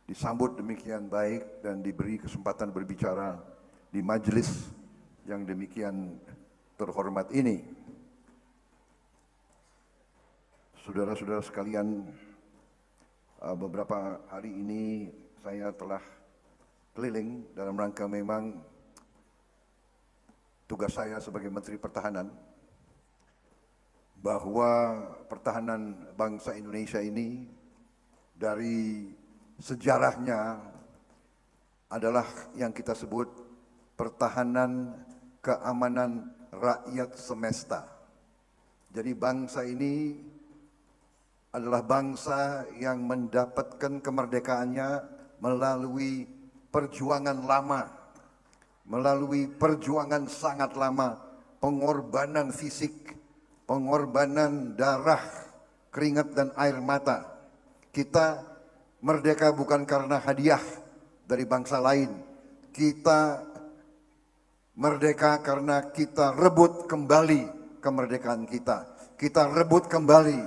disambut demikian baik dan diberi kesempatan berbicara di majelis yang demikian terhormat ini. Saudara-saudara sekalian, beberapa hari ini saya telah keliling dalam rangka memang tugas saya sebagai Menteri Pertahanan, bahwa pertahanan bangsa Indonesia ini dari sejarahnya adalah yang kita sebut pertahanan keamanan rakyat semesta. Jadi bangsa ini adalah bangsa yang mendapatkan kemerdekaannya melalui perjuangan lama, melalui perjuangan sangat lama, pengorbanan fisik, pengorbanan darah, keringat dan air mata. Kita merdeka bukan karena hadiah dari bangsa lain. Kita merdeka karena kita rebut kembali kemerdekaan kita. Kita rebut kembali.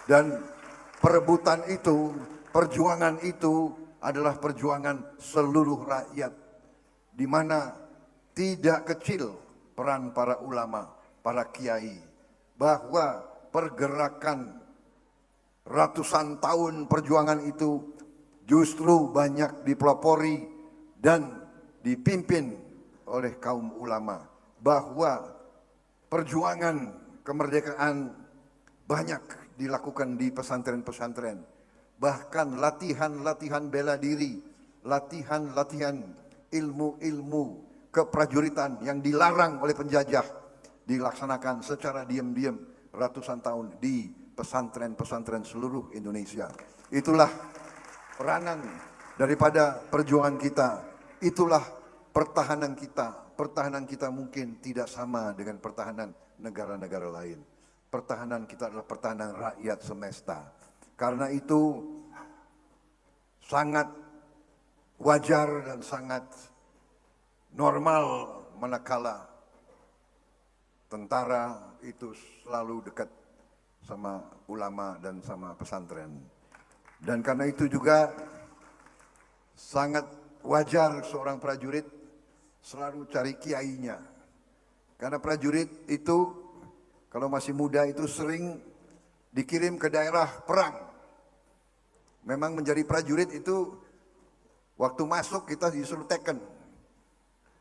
Dan perebutan itu, perjuangan itu adalah perjuangan seluruh rakyat, di mana tidak kecil peran para ulama, para kiai, bahwa pergerakan ratusan tahun perjuangan itu justru banyak dipelopori dan dipimpin oleh kaum ulama, bahwa perjuangan kemerdekaan banyak dilakukan di pesantren-pesantren, bahkan latihan-latihan bela diri, latihan-latihan ilmu-ilmu keprajuritan yang dilarang oleh penjajah dilaksanakan secara diam-diam ratusan tahun di pesantren-pesantren seluruh Indonesia. Itulah peranan daripada perjuangan kita, itulah pertahanan kita. Pertahanan kita mungkin tidak sama dengan pertahanan negara-negara lain. Pertahanan kita adalah pertahanan rakyat semesta. Karena itu sangat wajar dan sangat normal manakala tentara itu selalu dekat sama ulama dan sama pesantren. Dan karena itu juga sangat wajar seorang prajurit selalu cari kiainya. Karena prajurit itu kalau masih muda itu sering dikirim ke daerah perang. Memang menjadi prajurit itu waktu masuk kita disuruh teken.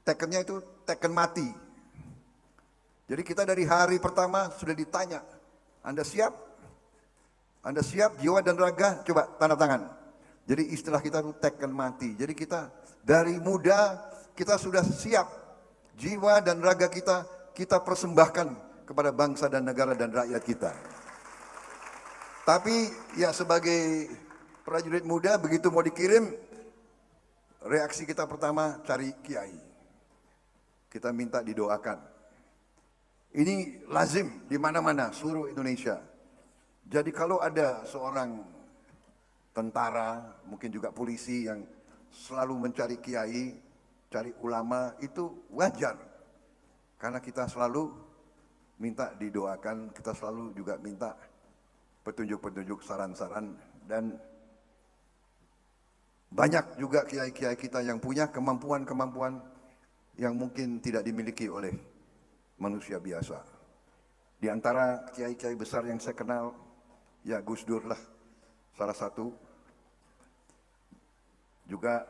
Tekennya itu teken mati. Jadi kita dari hari pertama sudah ditanya, Anda siap? Anda siap jiwa dan raga? Coba tanda tangan. Jadi istilah kita itu teken mati. Jadi kita dari muda kita sudah siap. Jiwa dan raga kita persembahkan kepada bangsa dan negara dan rakyat kita. Tapi ya sebagai prajurit muda begitu mau dikirim, reaksi kita pertama cari kiai. Kita minta didoakan. Ini lazim di mana-mana seluruh Indonesia. Jadi kalau ada seorang tentara, mungkin juga polisi yang selalu mencari kiai, cari ulama, itu wajar. Karena kita selalu minta didoakan, kita selalu juga minta petunjuk-petunjuk, saran-saran, dan banyak juga kiai-kiai kita yang punya kemampuan-kemampuan yang mungkin tidak dimiliki oleh manusia biasa. Di antara kiai-kiai besar yang saya kenal, ya Gus Dur lah salah satu. Juga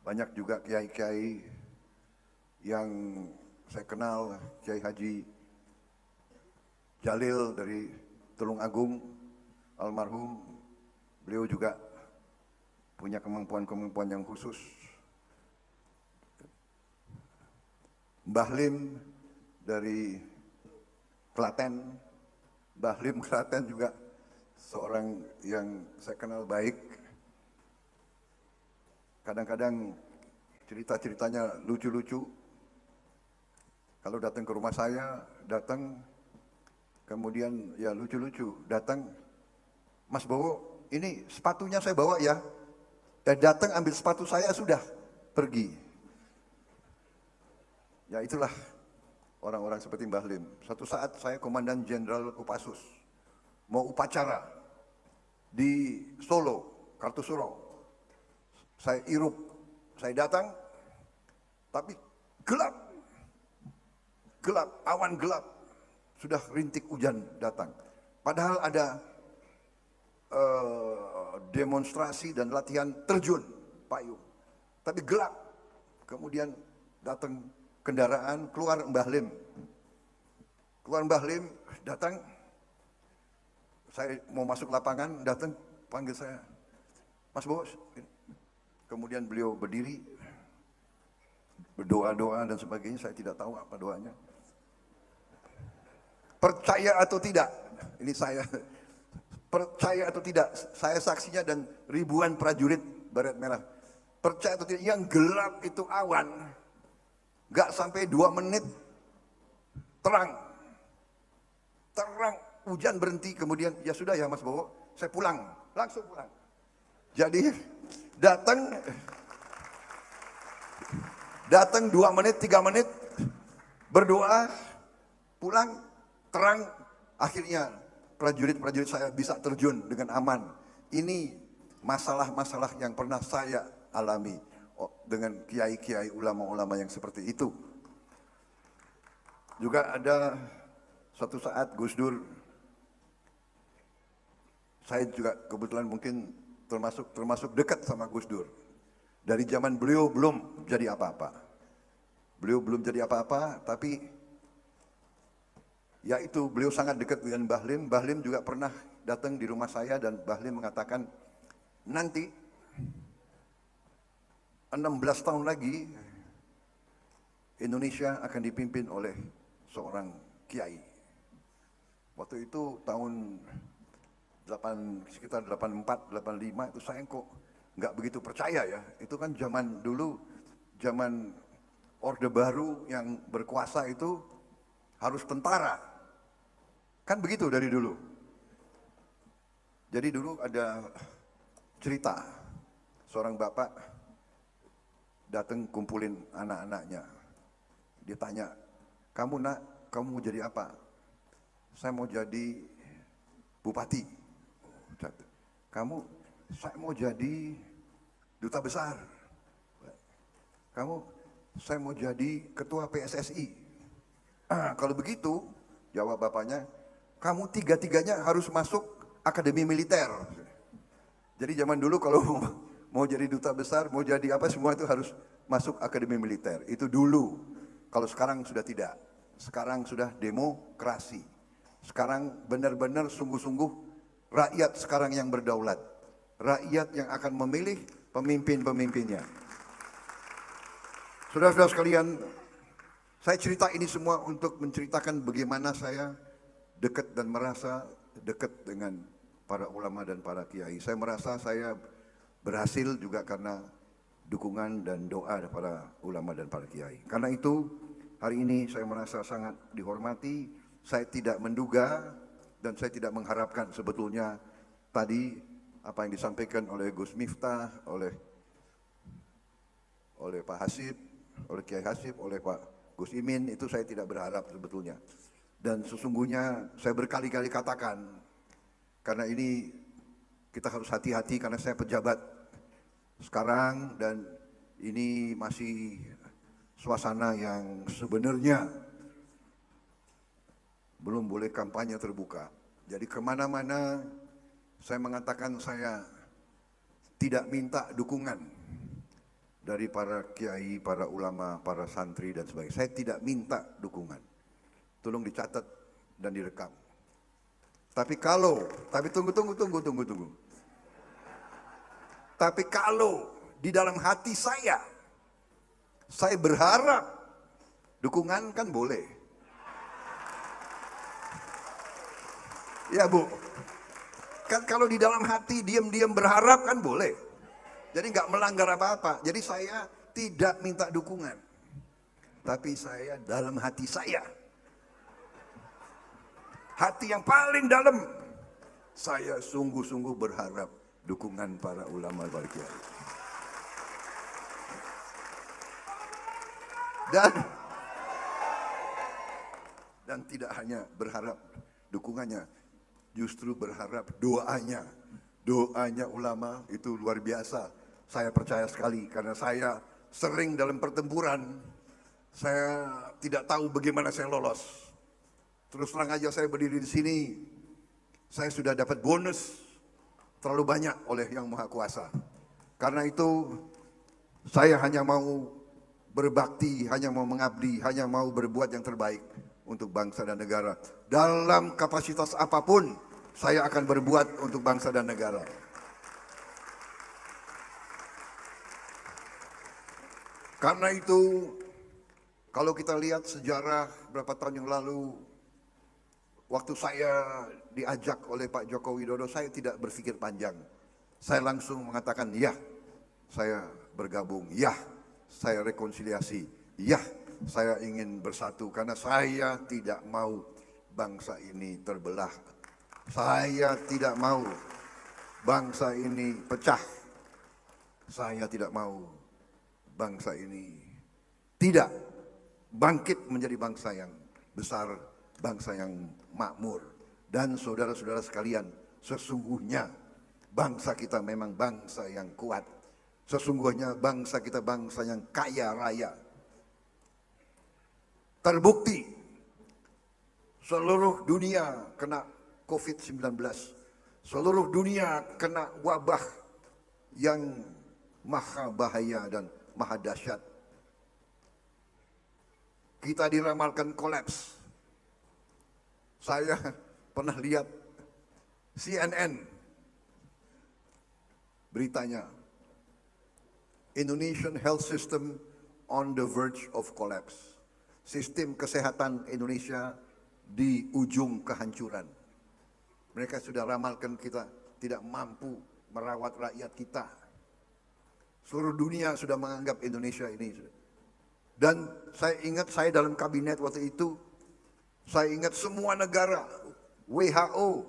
banyak juga kiai-kiai yang saya kenal, Kiai Haji Jalil dari Tulung Agung, almarhum. Beliau juga punya kemampuan-kemampuan yang khusus. Mbah Lim dari Klaten, Mbah Lim Klaten juga seorang yang saya kenal baik. Kadang-kadang cerita-ceritanya lucu-lucu. Kalau datang ke rumah saya, kemudian ya lucu-lucu, datang, Mas Bowo, ini sepatunya saya bawa ya. Dan datang ambil sepatu saya sudah pergi. Ya itulah orang-orang seperti Mbah Lim. Suatu saat saya Komandan Jenderal Kopassus, mau upacara di Solo, Kartosuro. Saya irup, saya datang, tapi gelap, awan gelap, sudah rintik hujan datang. Padahal ada demonstrasi dan latihan terjun payung, tapi gelap. Kemudian datang kendaraan, keluar Mbah Lim, datang. Saya mau masuk lapangan, datang panggil saya, Mas Bos. Kemudian beliau berdiri, berdoa-doa dan sebagainya, saya tidak tahu apa doanya. Percaya atau tidak, ini saya, percaya atau tidak, saya saksinya dan ribuan prajurit Baret Merah. Percaya atau tidak, yang gelap itu awan, gak sampai 2 menit, terang, hujan berhenti, kemudian ya sudah ya Mas Bowo, saya pulang, langsung pulang. Jadi datang 2 menit, 3 menit, berdoa, pulang, terang, akhirnya prajurit-prajurit saya bisa terjun dengan aman. Ini masalah-masalah yang pernah saya alami dengan kiai-kiai, ulama-ulama yang seperti itu. Juga ada suatu saat Gus Dur, saya juga kebetulan mungkin termasuk dekat sama Gus Dur. Dari zaman beliau belum jadi apa-apa. Tapi ya itu, beliau sangat dekat dengan Mbah Lim. Mbah Lim juga pernah datang di rumah saya dan Mbah Lim mengatakan, nanti 16 tahun lagi Indonesia akan dipimpin oleh seorang kiai. Waktu itu tahun sekitar 84, 85 itu saya kok nggak begitu percaya ya. Itu kan zaman dulu, zaman Orde Baru yang berkuasa itu harus tentara. Kan begitu dari dulu. Jadi dulu ada cerita, seorang bapak datang kumpulin anak-anaknya. Dia tanya, kamu nak, kamu mau jadi apa? Saya mau jadi bupati. Kamu, saya mau jadi duta besar. Kamu, saya mau jadi ketua PSSI. Kalau begitu, jawab bapaknya, kamu tiga-tiganya harus masuk akademi militer. Jadi zaman dulu kalau mau jadi duta besar, mau jadi apa, semua itu harus masuk akademi militer. Itu dulu. Kalau sekarang sudah tidak. Sekarang sudah demokrasi. Sekarang benar-benar sungguh-sungguh rakyat sekarang yang berdaulat. Rakyat yang akan memilih pemimpin-pemimpinnya. Saudara-saudara sekalian, saya cerita ini semua untuk menceritakan bagaimana saya dekat dan merasa dekat dengan para ulama dan para kiai. Saya merasa saya berhasil juga karena dukungan dan doa para ulama dan para kiai. Karena itu hari ini saya merasa sangat dihormati. Saya tidak menduga dan saya tidak mengharapkan sebetulnya tadi apa yang disampaikan oleh Gus Miftah, oleh Pak Hasib, oleh Kiai Hasib, oleh Pak Gus Imin, itu saya tidak berharap sebetulnya. Dan sesungguhnya saya berkali-kali katakan, karena ini kita harus hati-hati karena saya pejabat sekarang dan ini masih suasana yang sebenarnya belum boleh kampanye terbuka. Jadi kemana-mana saya mengatakan saya tidak minta dukungan dari para kiai, para ulama, para santri dan sebagainya. Saya tidak minta dukungan. Tolong dicatat dan direkam. Tapi tunggu. Tapi kalau di dalam hati saya berharap dukungan kan boleh. Ya Bu, kan kalau di dalam hati diam-diam berharap kan boleh. Jadi nggak melanggar apa-apa. Jadi saya tidak minta dukungan. Tapi saya dalam hati saya, hati yang paling dalam, saya sungguh-sungguh berharap dukungan para ulama para kiai. Dan tidak hanya berharap dukungannya, justru berharap doanya. Doanya ulama itu luar biasa. Saya percaya sekali karena saya sering dalam pertempuran. Saya tidak tahu bagaimana saya lolos. Terus terang aja saya berdiri di sini. Saya sudah dapat bonus terlalu banyak oleh Yang Maha Kuasa. Karena itu saya hanya mau berbakti, hanya mau mengabdi, hanya mau berbuat yang terbaik untuk bangsa dan negara. Dalam kapasitas apapun, saya akan berbuat untuk bangsa dan negara. Karena itu, kalau kita lihat sejarah berapa tahun yang lalu, waktu saya diajak oleh Pak Joko Widodo, saya tidak berpikir panjang. Saya langsung mengatakan, ya, saya bergabung, ya, saya rekonsiliasi, ya, saya ingin bersatu. Karena saya tidak mau bangsa ini terbelah. Saya tidak mau bangsa ini pecah. Saya tidak mau bangsa ini tidak bangkit menjadi bangsa yang besar, bangsa yang makmur. Dan saudara-saudara sekalian, sesungguhnya bangsa kita memang bangsa yang kuat. Sesungguhnya bangsa kita bangsa yang kaya raya. Terbukti seluruh dunia kena COVID-19. Seluruh dunia kena wabah yang maha bahaya dan maha dahsyat. Kita diramalkan kolaps. Saya pernah lihat CNN beritanya, Indonesian health system on the verge of collapse. Sistem kesehatan Indonesia di ujung kehancuran. Mereka sudah ramalkan kita tidak mampu merawat rakyat kita. Seluruh dunia sudah menganggap Indonesia ini. Dan saya ingat saya dalam kabinet waktu itu, saya ingat semua negara, WHO,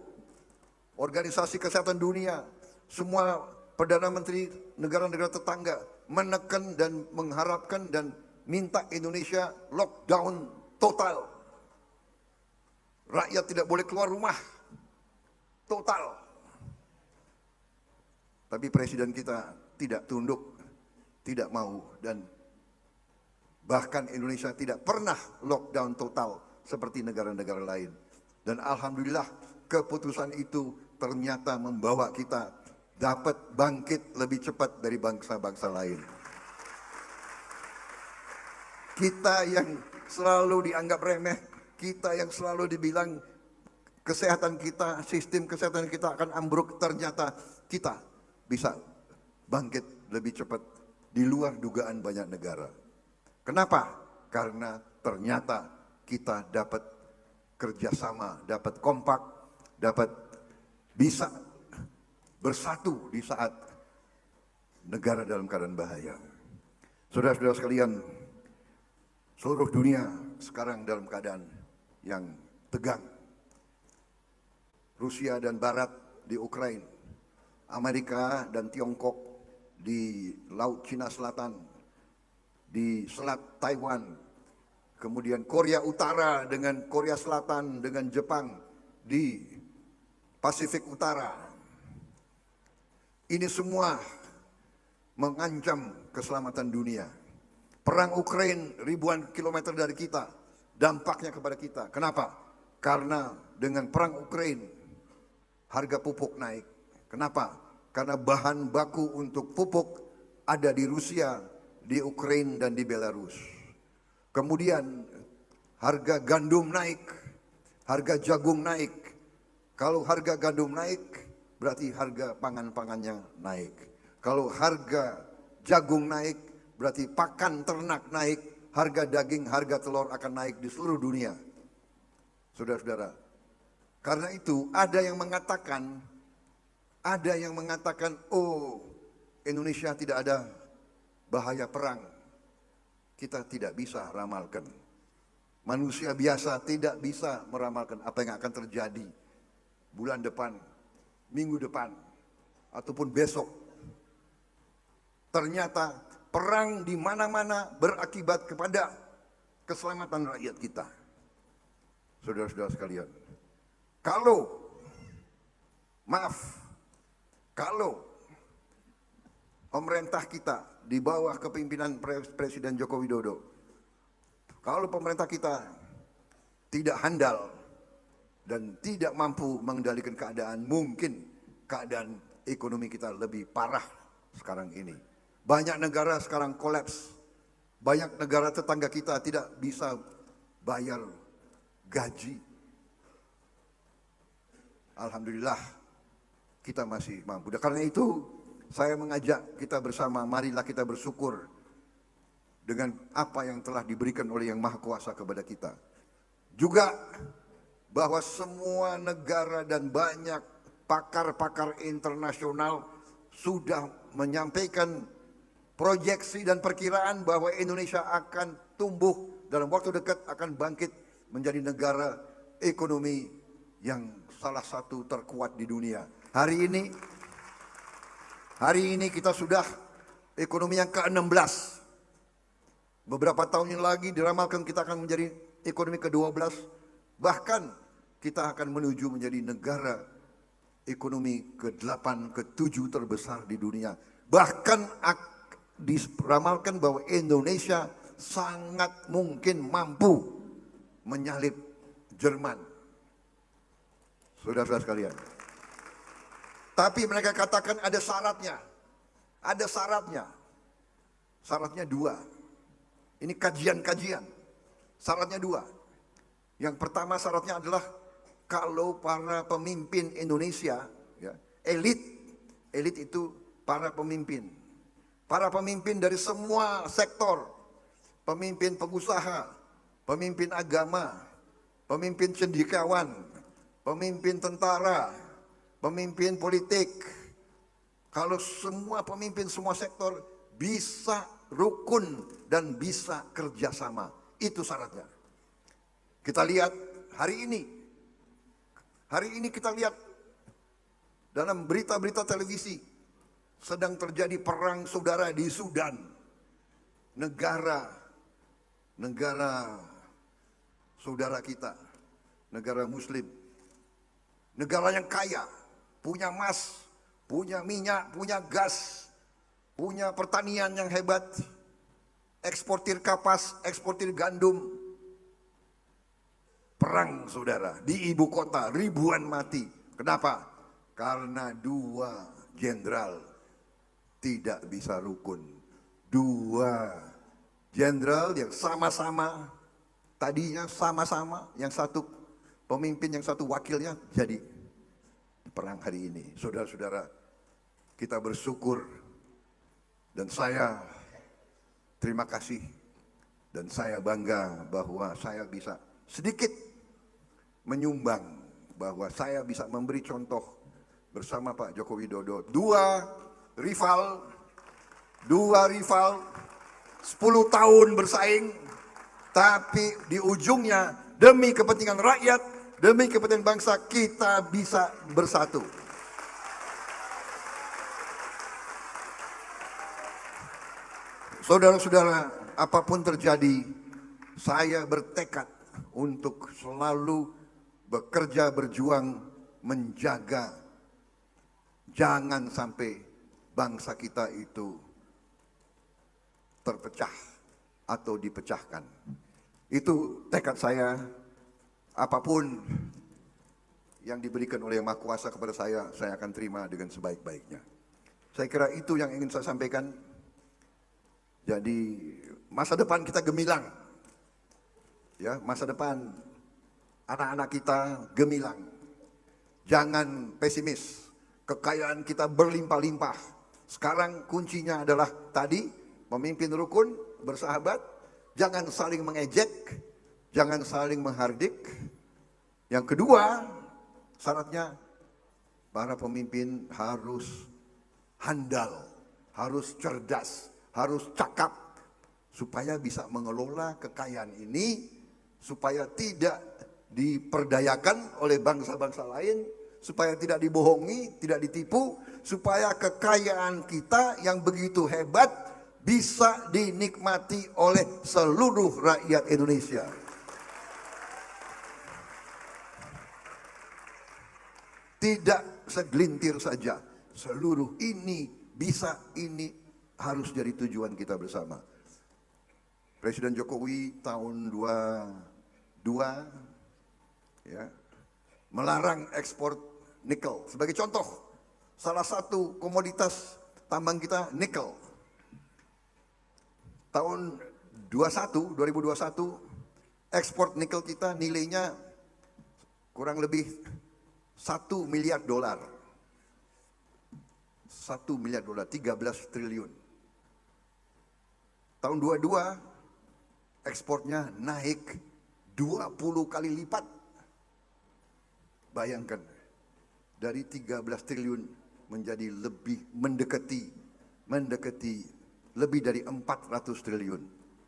Organisasi Kesehatan Dunia, semua Perdana Menteri negara-negara tetangga menekan dan mengharapkan dan minta Indonesia lockdown total. Rakyat tidak boleh keluar rumah. Total. Tapi presiden kita tidak tunduk, tidak mau, dan bahkan Indonesia tidak pernah lockdown total seperti negara-negara lain. Dan alhamdulillah keputusan itu ternyata membawa kita dapat bangkit lebih cepat dari bangsa-bangsa lain. Kita yang selalu dianggap remeh, kita yang selalu dibilang kesehatan kita, sistem kesehatan kita akan ambruk, ternyata kita bisa bangkit lebih cepat di luar dugaan banyak negara. Kenapa? Karena ternyata kita dapat kerjasama, dapat kompak, dapat bisa bersatu di saat negara dalam keadaan bahaya. Saudara-saudara sekalian, seluruh dunia sekarang dalam keadaan yang tegang. Rusia dan Barat di Ukraina, Amerika dan Tiongkok di Laut Cina Selatan, di Selat Taiwan, kemudian Korea Utara dengan Korea Selatan, dengan Jepang di Pasifik Utara. Ini semua mengancam keselamatan dunia. Perang Ukraina ribuan kilometer dari kita, dampaknya kepada kita. Kenapa? Karena dengan perang Ukraina harga pupuk naik. Kenapa? Karena bahan baku untuk pupuk ada di Rusia, di Ukraina dan di Belarus. Kemudian harga gandum naik, harga jagung naik. Kalau harga gandum naik, berarti harga pangan-pangannya naik. Kalau harga jagung naik, berarti pakan ternak naik, harga daging, harga telur akan naik di seluruh dunia. Saudara-saudara, karena itu ada yang mengatakan, oh Indonesia tidak ada bahaya perang. Kita tidak bisa ramalkan. Manusia biasa tidak bisa meramalkan apa yang akan terjadi bulan depan, minggu depan, ataupun besok. Ternyata perang di mana-mana berakibat kepada keselamatan rakyat kita. Saudara-saudara sekalian, kalau pemerintah kita di bawah kepemimpinan Presiden Joko Widodo, kalau pemerintah kita tidak handal dan tidak mampu mengendalikan keadaan, mungkin keadaan ekonomi kita lebih parah sekarang ini. Banyak negara sekarang kolaps. Banyak negara tetangga kita tidak bisa bayar gaji. Alhamdulillah kita masih mampu. Dan karena itu saya mengajak kita bersama, marilah kita bersyukur dengan apa yang telah diberikan oleh Yang Maha Kuasa kepada kita. Juga bahwa semua negara dan banyak pakar-pakar internasional sudah menyampaikan proyeksi dan perkiraan bahwa Indonesia akan tumbuh dalam waktu dekat, akan bangkit menjadi negara ekonomi yang salah satu terkuat di dunia. Hari ini kita sudah ekonomi yang ke-16. Beberapa tahun yang lagi diramalkan kita akan menjadi ekonomi ke-12. Bahkan kita akan menuju menjadi negara ekonomi ke-8, ke-7 terbesar di dunia. Bahkan diramalkan bahwa Indonesia sangat mungkin mampu menyalip Jerman. Saudara-saudara sekalian. Tapi mereka katakan ada syaratnya. Ada syaratnya. Syaratnya 2. Ini kajian-kajian. Syaratnya 2. Yang pertama syaratnya adalah kalau para pemimpin Indonesia, ya, elit itu para pemimpin. Para pemimpin dari semua sektor, pemimpin pengusaha, pemimpin agama, pemimpin cendekiawan, pemimpin tentara, pemimpin politik. Kalau semua pemimpin semua sektor bisa rukun dan bisa kerjasama, itu syaratnya. Kita lihat hari ini kita lihat dalam berita-berita televisi, sedang terjadi perang saudara di Sudan. Negara saudara kita, negara muslim. Negara yang kaya, punya emas, punya minyak, punya gas, punya pertanian yang hebat, eksportir kapas, eksportir gandum. Perang saudara, di ibu kota ribuan mati. Kenapa? Karena 2 jenderal tidak bisa rukun. 2 jenderal yang sama-sama, tadinya sama-sama, yang satu pemimpin yang satu wakilnya jadi perang hari ini. Saudara-saudara, kita bersyukur dan saya terima kasih dan saya bangga bahwa saya bisa sedikit menyumbang, bahwa saya bisa memberi contoh bersama Pak Joko Widodo. Dua rival 10 tahun bersaing, tapi di ujungnya demi kepentingan rakyat, demi kepentingan bangsa, kita bisa bersatu. Saudara-saudara, apapun terjadi, saya bertekad untuk selalu bekerja, berjuang, menjaga jangan sampai bangsa kita itu terpecah atau dipecahkan. Itu tekad saya. Apapun yang diberikan oleh Yang Maha Kuasa kepada saya akan terima dengan sebaik-baiknya. Saya kira itu yang ingin saya sampaikan. Jadi masa depan kita gemilang. Ya, masa depan anak-anak kita gemilang. Jangan pesimis. Kekayaan kita berlimpah-limpah. Sekarang kuncinya adalah tadi, pemimpin rukun, bersahabat, jangan saling mengejek, jangan saling menghardik. Yang kedua, syaratnya para pemimpin harus handal, harus cerdas, harus cakap, supaya bisa mengelola kekayaan ini, supaya tidak diperdayakan oleh bangsa-bangsa lain, supaya tidak dibohongi, tidak ditipu, supaya kekayaan kita yang begitu hebat bisa dinikmati oleh seluruh rakyat Indonesia. Tidak segelintir saja, seluruh ini bisa, ini harus jadi tujuan kita bersama. Presiden Jokowi tahun 22 ya, melarang ekspor nikel. Sebagai contoh, salah satu komoditas tambang kita nikel. Tahun 2021 ekspor nikel kita nilainya kurang lebih 1 miliar dolar. 1 miliar dolar, 13 triliun. Tahun 22 ekspornya naik 20 kali lipat. Bayangkan, dari 13 triliun menjadi lebih mendekati lebih dari 400 triliun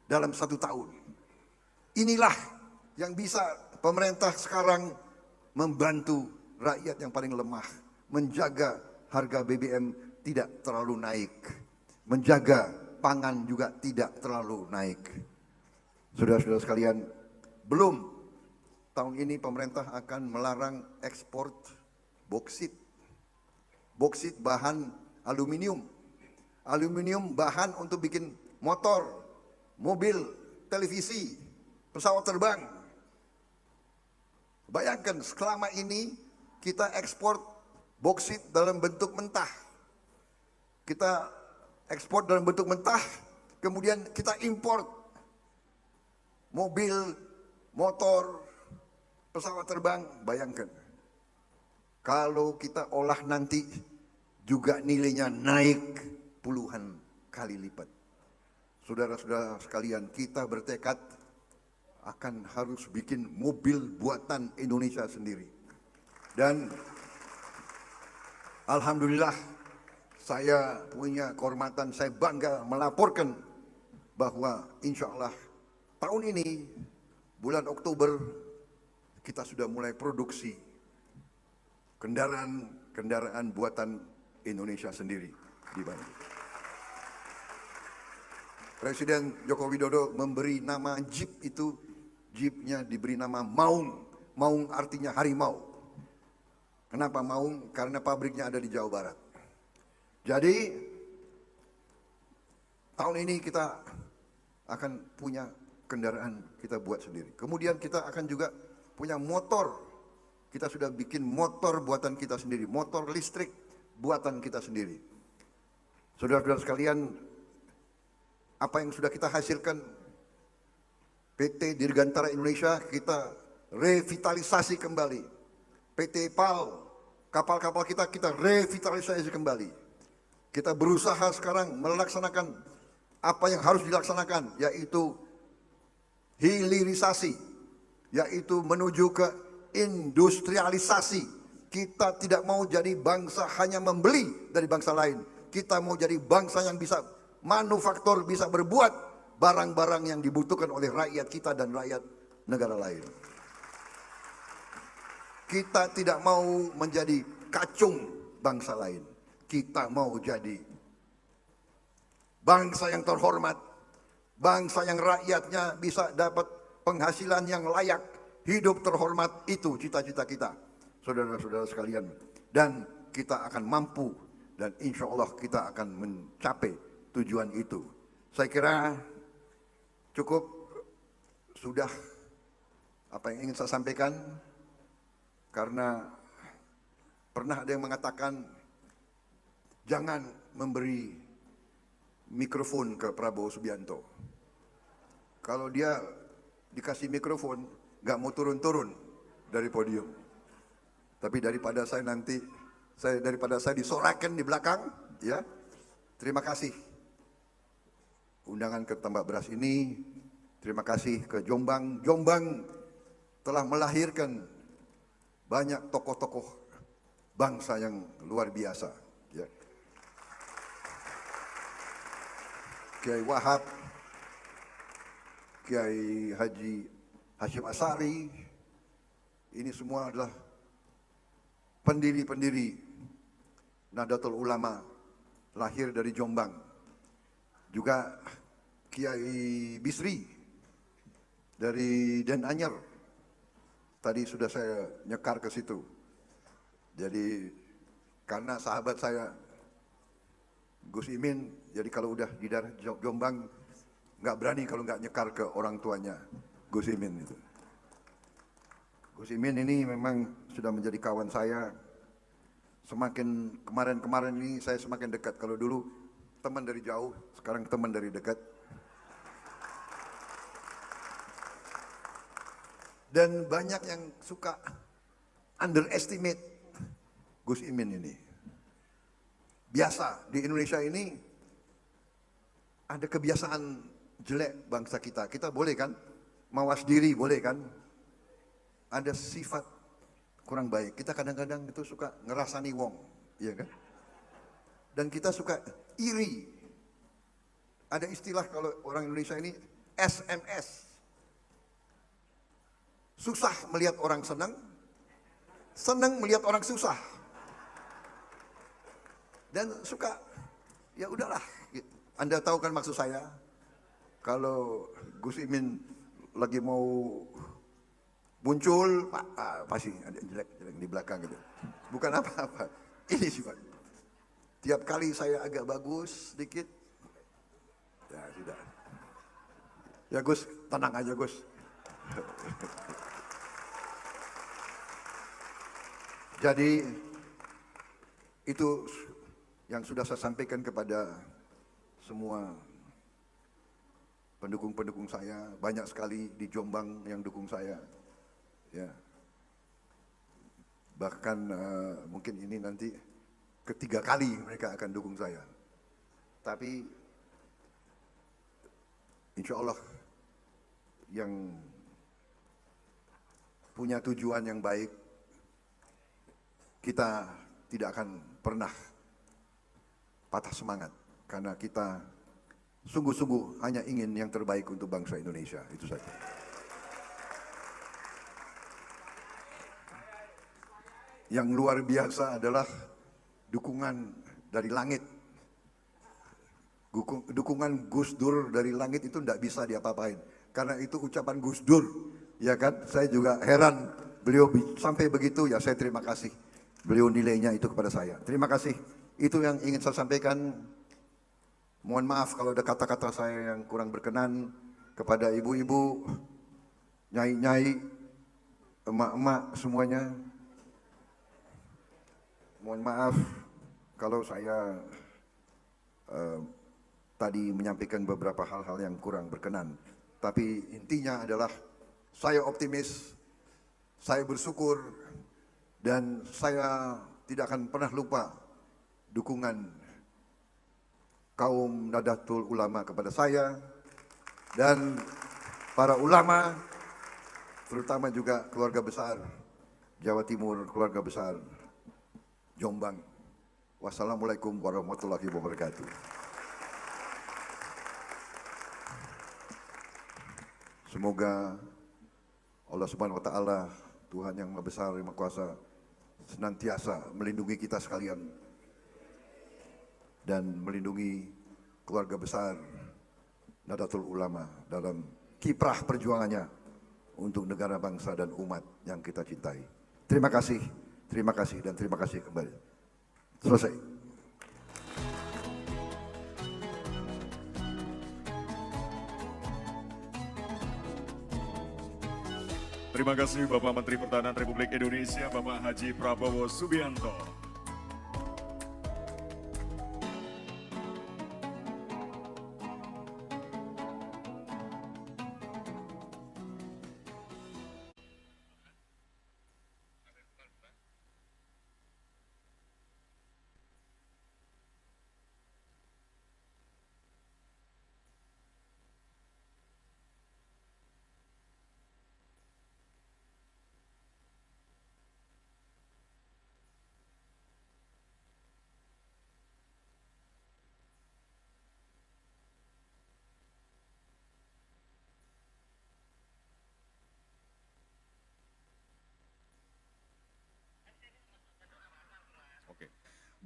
dalam 1 tahun. Inilah yang bisa pemerintah sekarang membantu rakyat yang paling lemah, menjaga harga BBM tidak terlalu naik, menjaga pangan juga tidak terlalu naik. Saudara-saudara sekalian, belum tahun ini pemerintah akan melarang ekspor boksit. Boksit bahan aluminium. Aluminium bahan untuk bikin motor, mobil, televisi, pesawat terbang. Bayangkan selama ini kita ekspor boksit dalam bentuk mentah. Kita ekspor dalam bentuk mentah, kemudian kita import mobil, motor, pesawat terbang. Bayangkan, kalau kita olah nanti juga nilainya naik puluhan kali lipat. Saudara-saudara sekalian, kita bertekad akan harus bikin mobil buatan Indonesia sendiri. Dan alhamdulillah saya punya kehormatan, saya bangga melaporkan bahwa insya Allah tahun ini bulan Oktober kita sudah mulai produksi kendaraan buatan Indonesia sendiri di Bandung. Presiden Joko Widodo memberi nama Jeep itu, Jeepnya diberi nama Maung. Maung artinya harimau. Kenapa Maung? Karena pabriknya ada di Jawa Barat. Jadi tahun ini kita akan punya kendaraan kita buat sendiri. Kemudian kita akan juga punya motor. Kita sudah bikin motor buatan kita sendiri, motor listrik buatan kita sendiri. Saudara-saudara sekalian, apa yang sudah kita hasilkan, PT Dirgantara Indonesia kita revitalisasi kembali. PT PAL, kapal-kapal kita revitalisasi kembali. Kita berusaha sekarang melaksanakan apa yang harus dilaksanakan, yaitu hilirisasi, yaitu menuju ke industrialisasi. Kita tidak mau jadi bangsa hanya membeli dari bangsa lain. Kita mau jadi bangsa yang bisa manufaktur, bisa berbuat barang-barang yang dibutuhkan oleh rakyat kita dan rakyat negara lain. Kita tidak mau menjadi kacung bangsa lain. Kita mau jadi bangsa yang terhormat, bangsa yang rakyatnya bisa dapat penghasilan yang layak, hidup terhormat. Itu cita-cita kita, saudara-saudara sekalian. Dan kita akan mampu, dan insya Allah kita akan mencapai tujuan itu. Saya kira cukup sudah apa yang ingin saya sampaikan, karena pernah ada yang mengatakan jangan memberi mikrofon ke Prabowo Subianto. Kalau dia dikasih mikrofon, nggak mau turun-turun dari podium. Tapi daripada saya disorakan di belakang, ya. Terima kasih undangan ke Tambak Beras ini. Terima kasih ke Jombang. Jombang telah melahirkan banyak tokoh-tokoh bangsa yang luar biasa, ya. Kiai Wahab, Kiai Haji Hashim Asari, ini semua adalah pendiri-pendiri Nahdlatul Ulama, lahir dari Jombang. Juga Kiai Bisri dari Den Anyer, tadi sudah saya nyekar ke situ. Jadi karena sahabat saya Gus Imin, jadi kalau udah di daerah Jombang nggak berani kalau nggak nyekar ke orang tuanya Gus Imin itu. Gus Imin ini memang sudah menjadi kawan saya. Semakin kemarin-kemarin ini saya semakin dekat. Kalau dulu teman dari jauh, sekarang teman dari dekat. Dan banyak yang suka underestimate Gus Imin ini. Biasa di Indonesia ini ada kebiasaan jelek bangsa kita. Kita boleh kan mawas diri, boleh kan. Ada sifat kurang baik. Kita kadang-kadang itu suka ngerasani wong, iya kan? Dan kita suka iri. Ada istilah kalau orang Indonesia ini SMS. Susah melihat orang senang, senang melihat orang susah. Dan suka, ya udahlah. Anda tahu kan maksud saya? Kalau Gus Imin lagi mau muncul, pasti ada jelek di belakang gitu. Bukan apa-apa. Ini sifat. Tiap kali saya agak bagus sedikit, ya sudah. Ya Gus, tenang aja Gus. Jadi itu yang sudah saya sampaikan kepada semua pendukung-pendukung saya. Banyak sekali di Jombang yang dukung saya. Ya, bahkan mungkin ini nanti ketiga kali mereka akan dukung saya. Tapi insya Allah yang punya tujuan yang baik, kita tidak akan pernah patah semangat, karena kita sungguh-sungguh hanya ingin yang terbaik untuk bangsa Indonesia. Itu saja. Yang luar biasa adalah dukungan dari langit. Dukungan Gus Dur dari langit itu tidak bisa diapa-apain. Karena itu ucapan Gus Dur. Ya kan, saya juga heran beliau sampai begitu, ya saya terima kasih. Beliau nilainya itu kepada saya. Terima kasih. Itu yang ingin saya sampaikan. Mohon maaf kalau ada kata-kata saya yang kurang berkenan kepada ibu-ibu, nyai-nyai, emak-emak semuanya. Mohon maaf kalau saya tadi menyampaikan beberapa hal-hal yang kurang berkenan. Tapi intinya adalah saya optimis, Saya bersyukur dan saya tidak akan pernah lupa dukungan kaum Nahdlatul Ulama kepada saya dan para ulama, terutama juga keluarga besar Jawa Timur, keluarga besar Jombang. Wassalamualaikum warahmatullahi wabarakatuh. Semoga Allah Subhanahu wa Ta'ala, Tuhan yang Maha Besar, yang Maha Kuasa, senantiasa melindungi kita sekalian dan melindungi keluarga besar Nahdlatul Ulama dalam kiprah perjuangannya untuk negara, bangsa, dan umat yang kita cintai. Terima kasih, dan terima kasih kembali. Selesai.
Terima kasih Bapak Menteri Pertahanan Republik Indonesia, Bapak Haji Prabowo Subianto.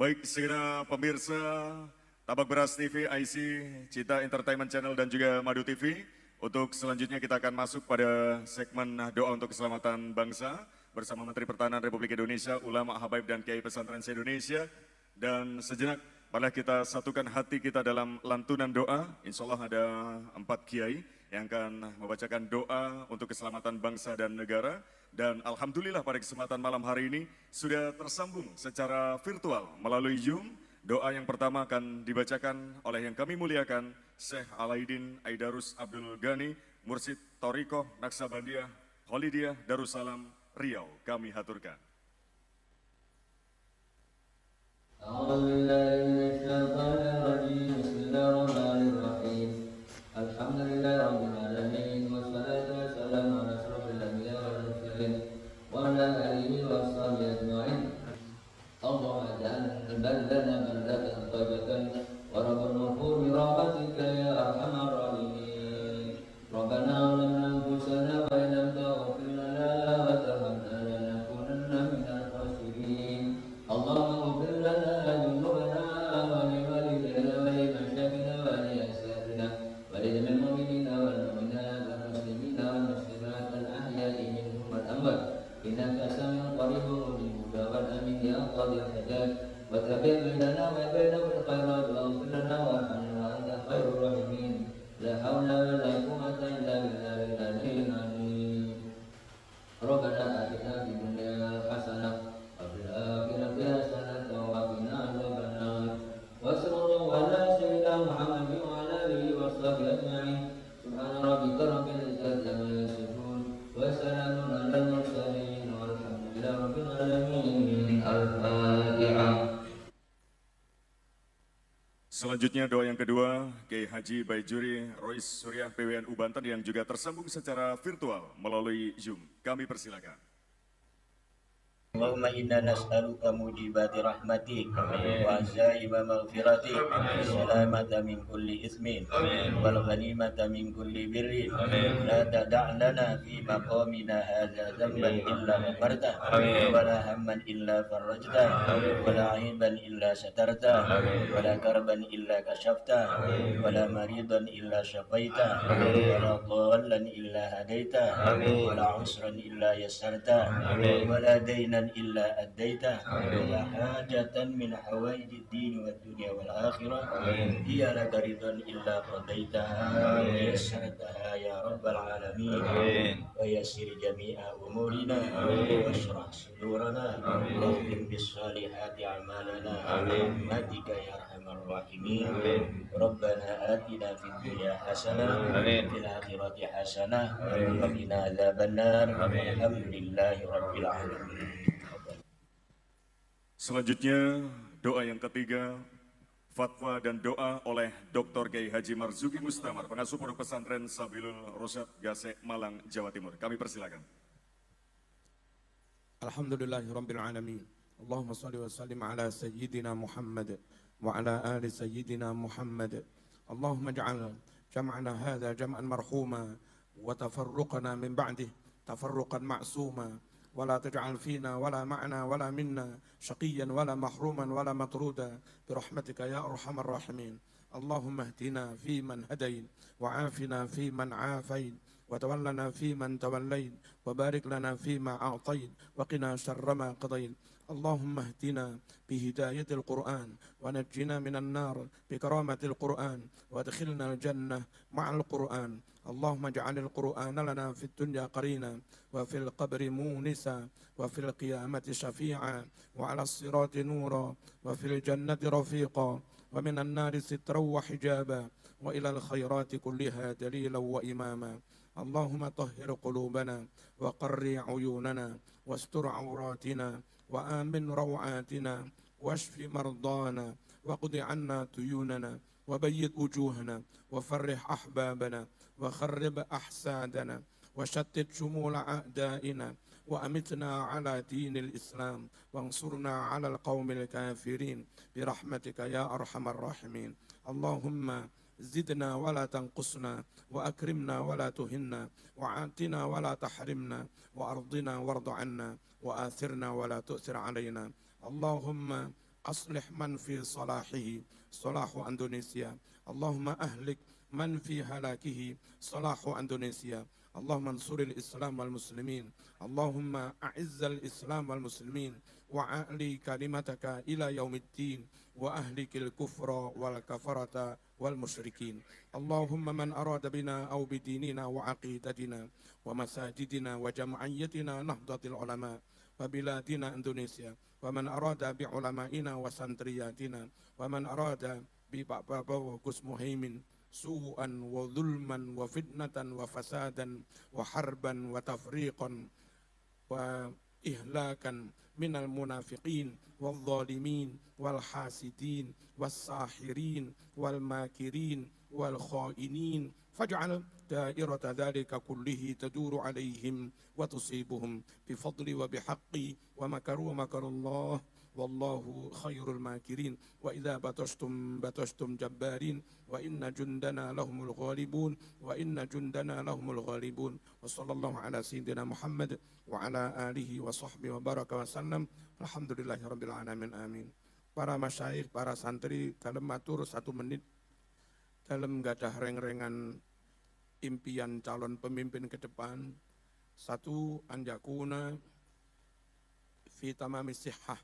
Baik, segera pemirsa Tabak Beras TV, IC, Cita Entertainment Channel, dan juga Madu TV. Untuk selanjutnya kita akan masuk pada segmen doa untuk keselamatan bangsa bersama Menteri Pertahanan Republik Indonesia, ulama, habaib, dan kiai pesantren se-Indonesia. Dan sejenak, marilah kita satukan hati kita dalam lantunan doa. Insya Allah ada 4 kiai yang akan membacakan doa untuk keselamatan bangsa dan negara. Dan alhamdulillah pada kesempatan malam hari ini sudah tersambung secara virtual melalui Zoom. Doa yang pertama akan dibacakan oleh yang kami muliakan Syekh Alaidin Aidarus Abdul Ghani, Mursyid Thariqah Naksabandiyah Khalidiyah Darussalam Riau. Kami haturkan. Selanjutnya doa yang kedua, Kiai Haji Baijuri Rois Suryah PWNU Banten yang juga tersambung secara virtual melalui Zoom. Kami persilakan.
Allahumma inna nas'aluka mujibati rahmatik wa azaima maghfiratik salamata min kulli ismin wal ghanimata min kulli birrin la tad'a lana fi maqamina hadza dhanban illa ghafarta wa la hamman illa farajta wa la 'aiban illa satarta wa la karban illa kashafta wa la maridan illa shafaita wa la dhallan illa hadaita wa la 'usran illa yassarta wa la daynan إلا أديته ولا حاجة من حوائج الدين والدنيا والآخرة هي لك رضا إلا قضيتها ويسرتها يا رب العالمين ويسر جميع أمورنا واشرح صدورنا واختم بالصالحات أعمالنا برحمتك يا أرحم الراحمين ربنا آتنا في الدنيا حسنة وفي الآخرة حسنة وقنا عذاب النار الحمد لله رب العالمين.
Selanjutnya, doa yang ketiga, fatwa dan doa oleh Dr. Kiai Haji Marzuki Mustamar, pengasuh pondok pesantren Sabilul Rosyad, Gasek, Malang, Jawa Timur. Kami persilakan.
Alhamdulillahirabbil alamin. Allahumma shalli wa sallim ala sayyidina Muhammad wa ala ali sayyidina Muhammad. Allahumma ij'al jam'ana hadha jam'an marhuma wa tafarruqana min ba'dih tafarruqan ma'suma. ولا تجعل فينا ولا معنا ولا منا شقيا ولا محروما ولا مطرودا برحمتك يا أرحم الراحمين. اللهم اهدنا فيمن هديت وعافنا فيمن عافيت وتولنا فيمن توليت وبارك لنا فيما أعطيت وقنا شر ما قضيت. اللهم اهدنا بهداية القرآن ونجنا من النار بكرامة القرآن وادخلنا الجنة مع القرآن. اللهم اجعل القرآن لنا في الدنيا قرينا وفي القبر مونسا وفي القيامة شفيعا وعلى الصراط نورا وفي الجنة رفيقا ومن النار سترا وحجابا وإلى الخيرات كلها دليلا وإماما. اللهم طهر قلوبنا وقر عيوننا واستر عوراتنا وآمن روعاتنا واشف مرضانا وقض عنا ديوننا وبيض وجوهنا وفرح أحبابنا وخرب أحسادنا وشتت شمول أعدائنا وأمتنا على دين الإسلام وانصرنا على القوم الكافرين برحمتك يا أرحم الراحمين. اللهم زدنا ولا تنقصنا وأكرمنا ولا تهنا وعاتنا ولا تحرمنا وأرضنا وارض عنا وآثرنا ولا تؤثر علينا. اللهم أصلح من في صلاحه صلاح إندونيسيا. اللهم أهلك من في هلاكه صلاح إندونيسيا. اللهم انصر الإسلام والمسلمين. اللهم أعز الإسلام والمسلمين وأعلي كلمتك إلى يوم الدين وأهلك الكفر والكفرة والمشركين. اللهم من أراد بنا أو بديننا وعقيدتنا ومساجدنا وجمعيتنا نهضة العلماء وبلادنا إندونيسيا ومن أراد بعلمائنا وسنترياتنا ومن أراد ببابا وقس مهيمن سوءا وظلما وفتنة وفسادا وحربا وتفريقا وإهلاكا من المنافقين والظالمين والحاسدين والساحرين والماكرين والخائنين فاجعل دائرة ذلك كله تدور عليهم وتصيبهم بفضل وبحق ومكروا مكر الله والله خير الماكرين. وإذا بطشتم جبارين وإن جندنا لهم الغالبون وإن جندنا لهم الغالبون. وصلى الله على سيدنا محمد وعلى آله وصحبه وبارك وسلم. Alhamdulillahi rabbil alamin. Amin. Para masyayikh, para santri, dalam matur 1 menit dalam gadah reng-rengan impian calon pemimpin ke depan. 1, anjakuna fi tamami sihhah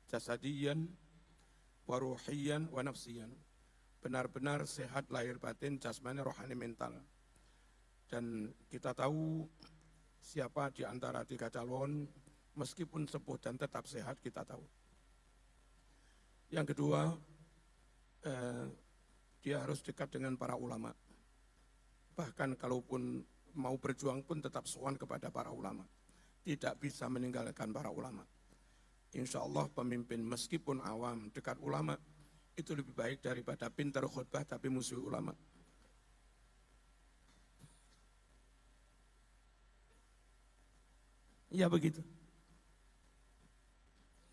jasadiyan wa ruhiyan wa nafsiyan. Benar-benar sehat lahir batin, jasmani, rohani, mental. Dan kita tahu siapa di antara 3 calon, meskipun sepuh dan tetap sehat, kita tahu. Yang kedua, dia harus dekat dengan para ulama. Bahkan kalaupun mau berjuang pun tetap sowan kepada para ulama. Tidak bisa meninggalkan para ulama. Insya Allah pemimpin meskipun awam dekat ulama itu lebih baik daripada pintar khutbah tapi musuh ulama. Ya begitu.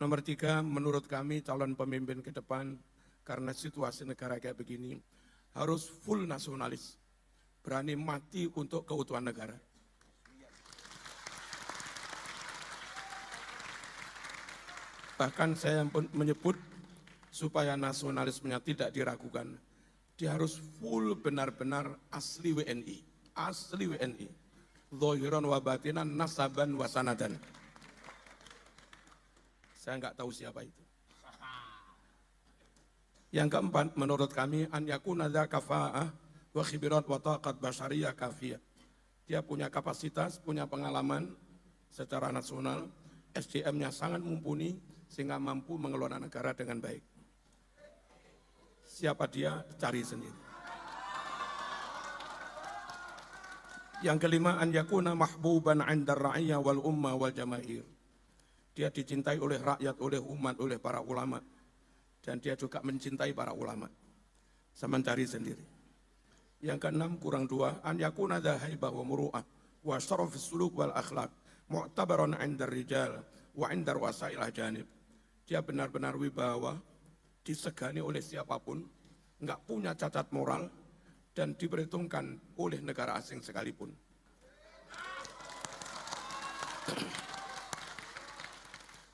Nomor 3, menurut kami calon pemimpin ke depan karena situasi negara kayak begini harus full nasionalis, berani mati untuk keutuhan negara. Bahkan saya pun menyebut supaya nasionalismenya tidak diragukan, dia harus full benar-benar asli WNI, asli WNI, zahiran wa batinan, nasaban wa sanadan. Saya nggak tahu siapa itu. Yang keempat, menurut kami, an yakuna dza kafa'ah wa khibirat wa taqat basyariyah kafiyah. Dia punya kapasitas, punya pengalaman secara nasional, SDM-nya sangat mumpuni sehingga mampu mengelola negara dengan baik. Siapa dia? Cari sendiri. Yang kelima, an yakuna mahbuban 'inda ar-ra'iyah wal ummah wal jamaahir. Dia dicintai oleh rakyat, oleh umat, oleh para ulama. Dan dia juga mencintai para ulama. Saya mencari sendiri. Yang keenam, kurang dua, an yakuna dza haibah wa muru'ah wa syaraf suluk wal akhlaq mu'tabaran 'inda rijal wa 'inda wasail ajanib. Dia benar-benar wibawa, disegani oleh siapapun, enggak punya cacat moral dan diperhitungkan oleh negara asing sekalipun.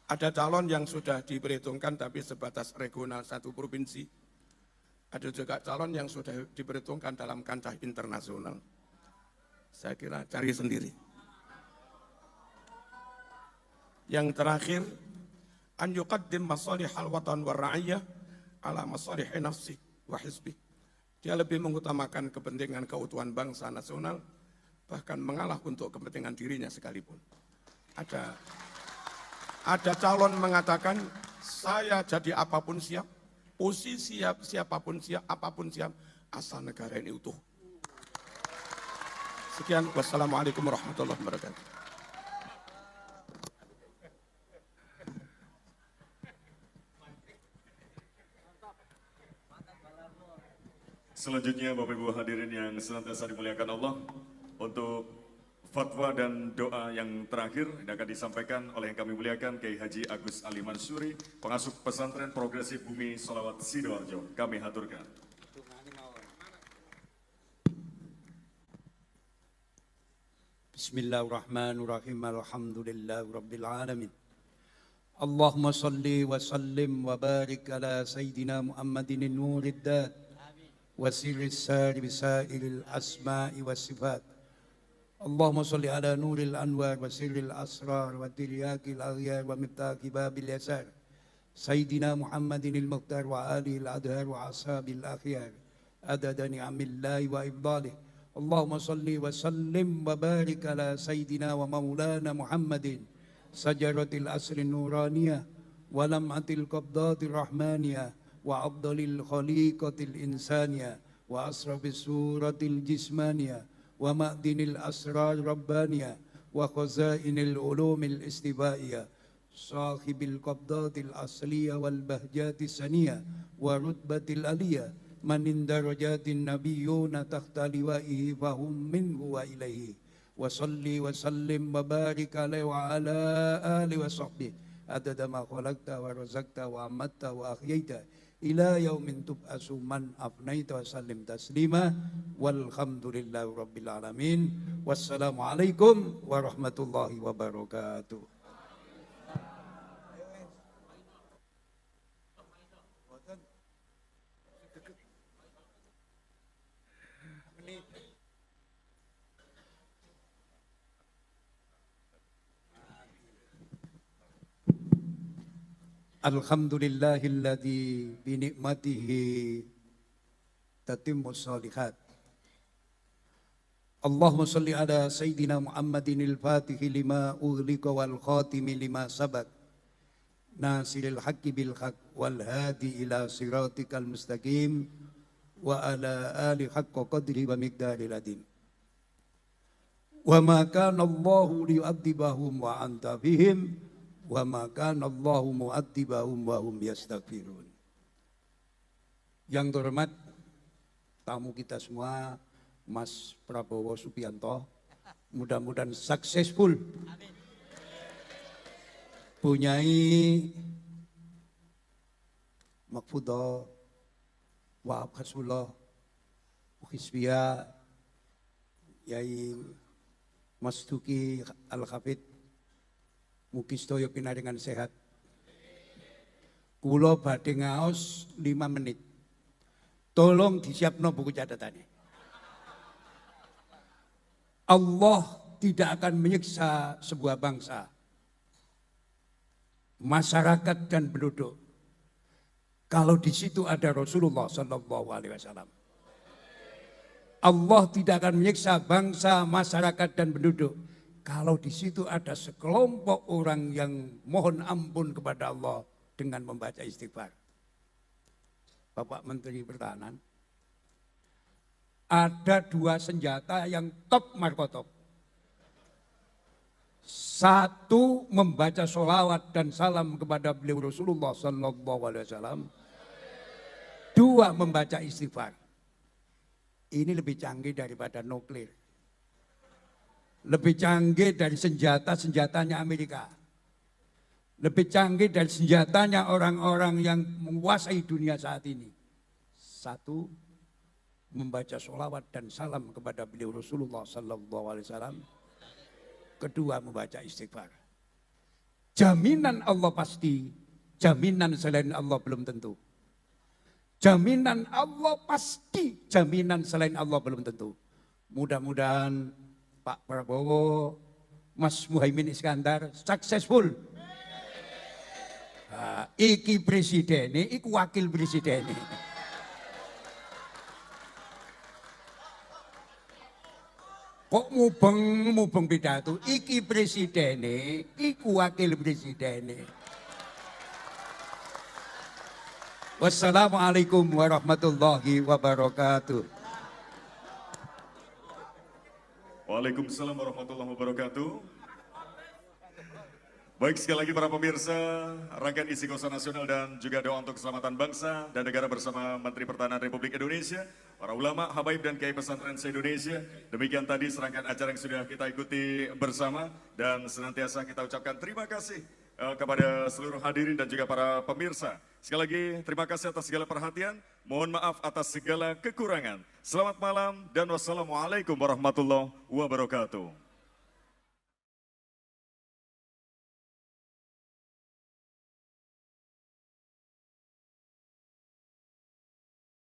Ada calon yang sudah diperhitungkan tapi sebatas regional satu provinsi. Ada juga calon yang sudah diperhitungkan dalam kancah internasional. Saya kira cari sendiri. Yang terakhir, an yuqaddim masalihal watan wa ra'iyah ala masalih nafsi wa hizbi. Dia lebih mengutamakan kepentingan keutuhan bangsa nasional, bahkan mengalah untuk kepentingan dirinya sekalipun. Ada calon mengatakan, saya jadi apapun siap, posisi siapapun siap, apapun siap, asal negara ini utuh. Sekian, wassalamualaikum warahmatullahi wabarakatuh.
Selanjutnya Bapak Ibu hadirin yang senantiasa dimuliakan Allah, untuk fatwa dan doa yang terakhir yang akan disampaikan oleh yang kami muliakan Kiai Haji Agus Ali Mansuri, pengasuh pesantren Progresif Bumi Sholawat Sidoarjo. Kami haturkan.
Bismillahirrahmanirrahim. Alhamdulillahirabbil alamin. Allahumma salli wa sallim wa barik ala sayyidina Muhammadin nurid dat wa sirris sari bisairil asma'i was sifat. Allahumma salli ala nuril anwar wa sirril asrar wa tiryakil aghyar wa miftaqi babil yasar Sayyidina Muhammadin al-Mukhtar wa alihi al-adhar wa ashabil akhyar adada ni'amillahi wa ibdalih. Allahumma salli wa sallim wa barik ala Sayyidina wa maulana Muhammadin sajaratil asrin nuraniyah wa lam'atil qabdatir rahmaniyah wa abdalil khaliqatil insaniyah wa asrafis suratil jismaniyah wa ma'dinil asrar rabbaniyah wa khazainil ulumil istibaiyah sahibil qabdatil asliyah wal bahjatis saniyah wa rutbatil aliyah manin darajatin nabiyyuna tahta liwa'ihi fahum minhu wa ilaihi wa salli wa sallim wa barik alaihi wa ala alihi wa sahbihi adada ma khalaqta wa razaqta wa amatta wa ahyaita ila yaumin tub'asu man afnaita wa sallim taslima walhamdulillahi rabbil alamin. Wassalamualaikum warahmatullahi wabarakatuh. Alhamdulillahilladzi binikmatihi tatimmus shalihat. Allahumma salli ala Sayyidina Muhammadin al-Fatihi lima ughliqa wal khatimi lima sabaq nasiril haqqi bil haqq wal hadi ila siratikal mustaqim wa ala ali haqqa qadri wa miqdaril adim. Wa ma kana Allahu liyu'adzibahum wa anta bihim wa ma kana Allahu mu'adzibahum wa hum yastaghfirun. Yang terhormat tamu kita semua, Mas Prabowo Subianto, mudah-mudahan successful. Punyai Makfudah, Wahab Hasullah, Hizbiyah, Yai Mas Duki Al-Hafid, mugi sedaya pinaringan sehat. Kula badhe ngaos 5 menit. Tolong disiapno buku catatannya. Allah tidak akan menyiksa sebuah bangsa masyarakat dan penduduk. Kalau di situ ada Rasulullah Sallallahu Alaihi Wasallam, Allah tidak akan menyiksa bangsa, masyarakat dan penduduk. Kalau di situ ada sekelompok orang yang mohon ampun kepada Allah dengan membaca istighfar. Bapak Menteri Pertahanan, ada 2 senjata yang top markotop. 1 membaca sholawat dan salam kepada beliau Rasulullah Sallallahu Alaihi Wasallam. 2 membaca istighfar. Ini lebih canggih daripada nuklir. Lebih canggih dari senjatanya Amerika. Lebih canggih dari senjatanya orang-orang yang menguasai dunia saat ini. 1, membaca sholawat dan salam kepada beliau Rasulullah Sallallahu Alaihi Wasallam. 2, membaca istighfar. Jaminan Allah pasti, jaminan selain Allah belum tentu. Jaminan Allah pasti, jaminan selain Allah belum tentu. Mudah-mudahan Pak Prabowo, Mas Muhaimin Iskandar successful. Iki presiden, iki wakil presiden. Kok mubeng pidato, iki presiden, iku wakil presiden. Wassalamualaikum warahmatullahi wabarakatuh.
Waalaikumsalam warahmatullahi wabarakatuh. Baik, sekali lagi para pemirsa, rangkaian istighosah nasional dan juga doa untuk keselamatan bangsa dan negara bersama Menteri Pertahanan Republik Indonesia, para ulama, habaib dan kiai pesantren se-Indonesia. Demikian tadi serangkaian acara yang sudah kita ikuti bersama dan senantiasa kita ucapkan terima kasih kepada seluruh hadirin dan juga para pemirsa. Sekali lagi terima kasih atas segala perhatian, mohon maaf atas segala kekurangan. Selamat malam dan wassalamualaikum warahmatullahi wabarakatuh.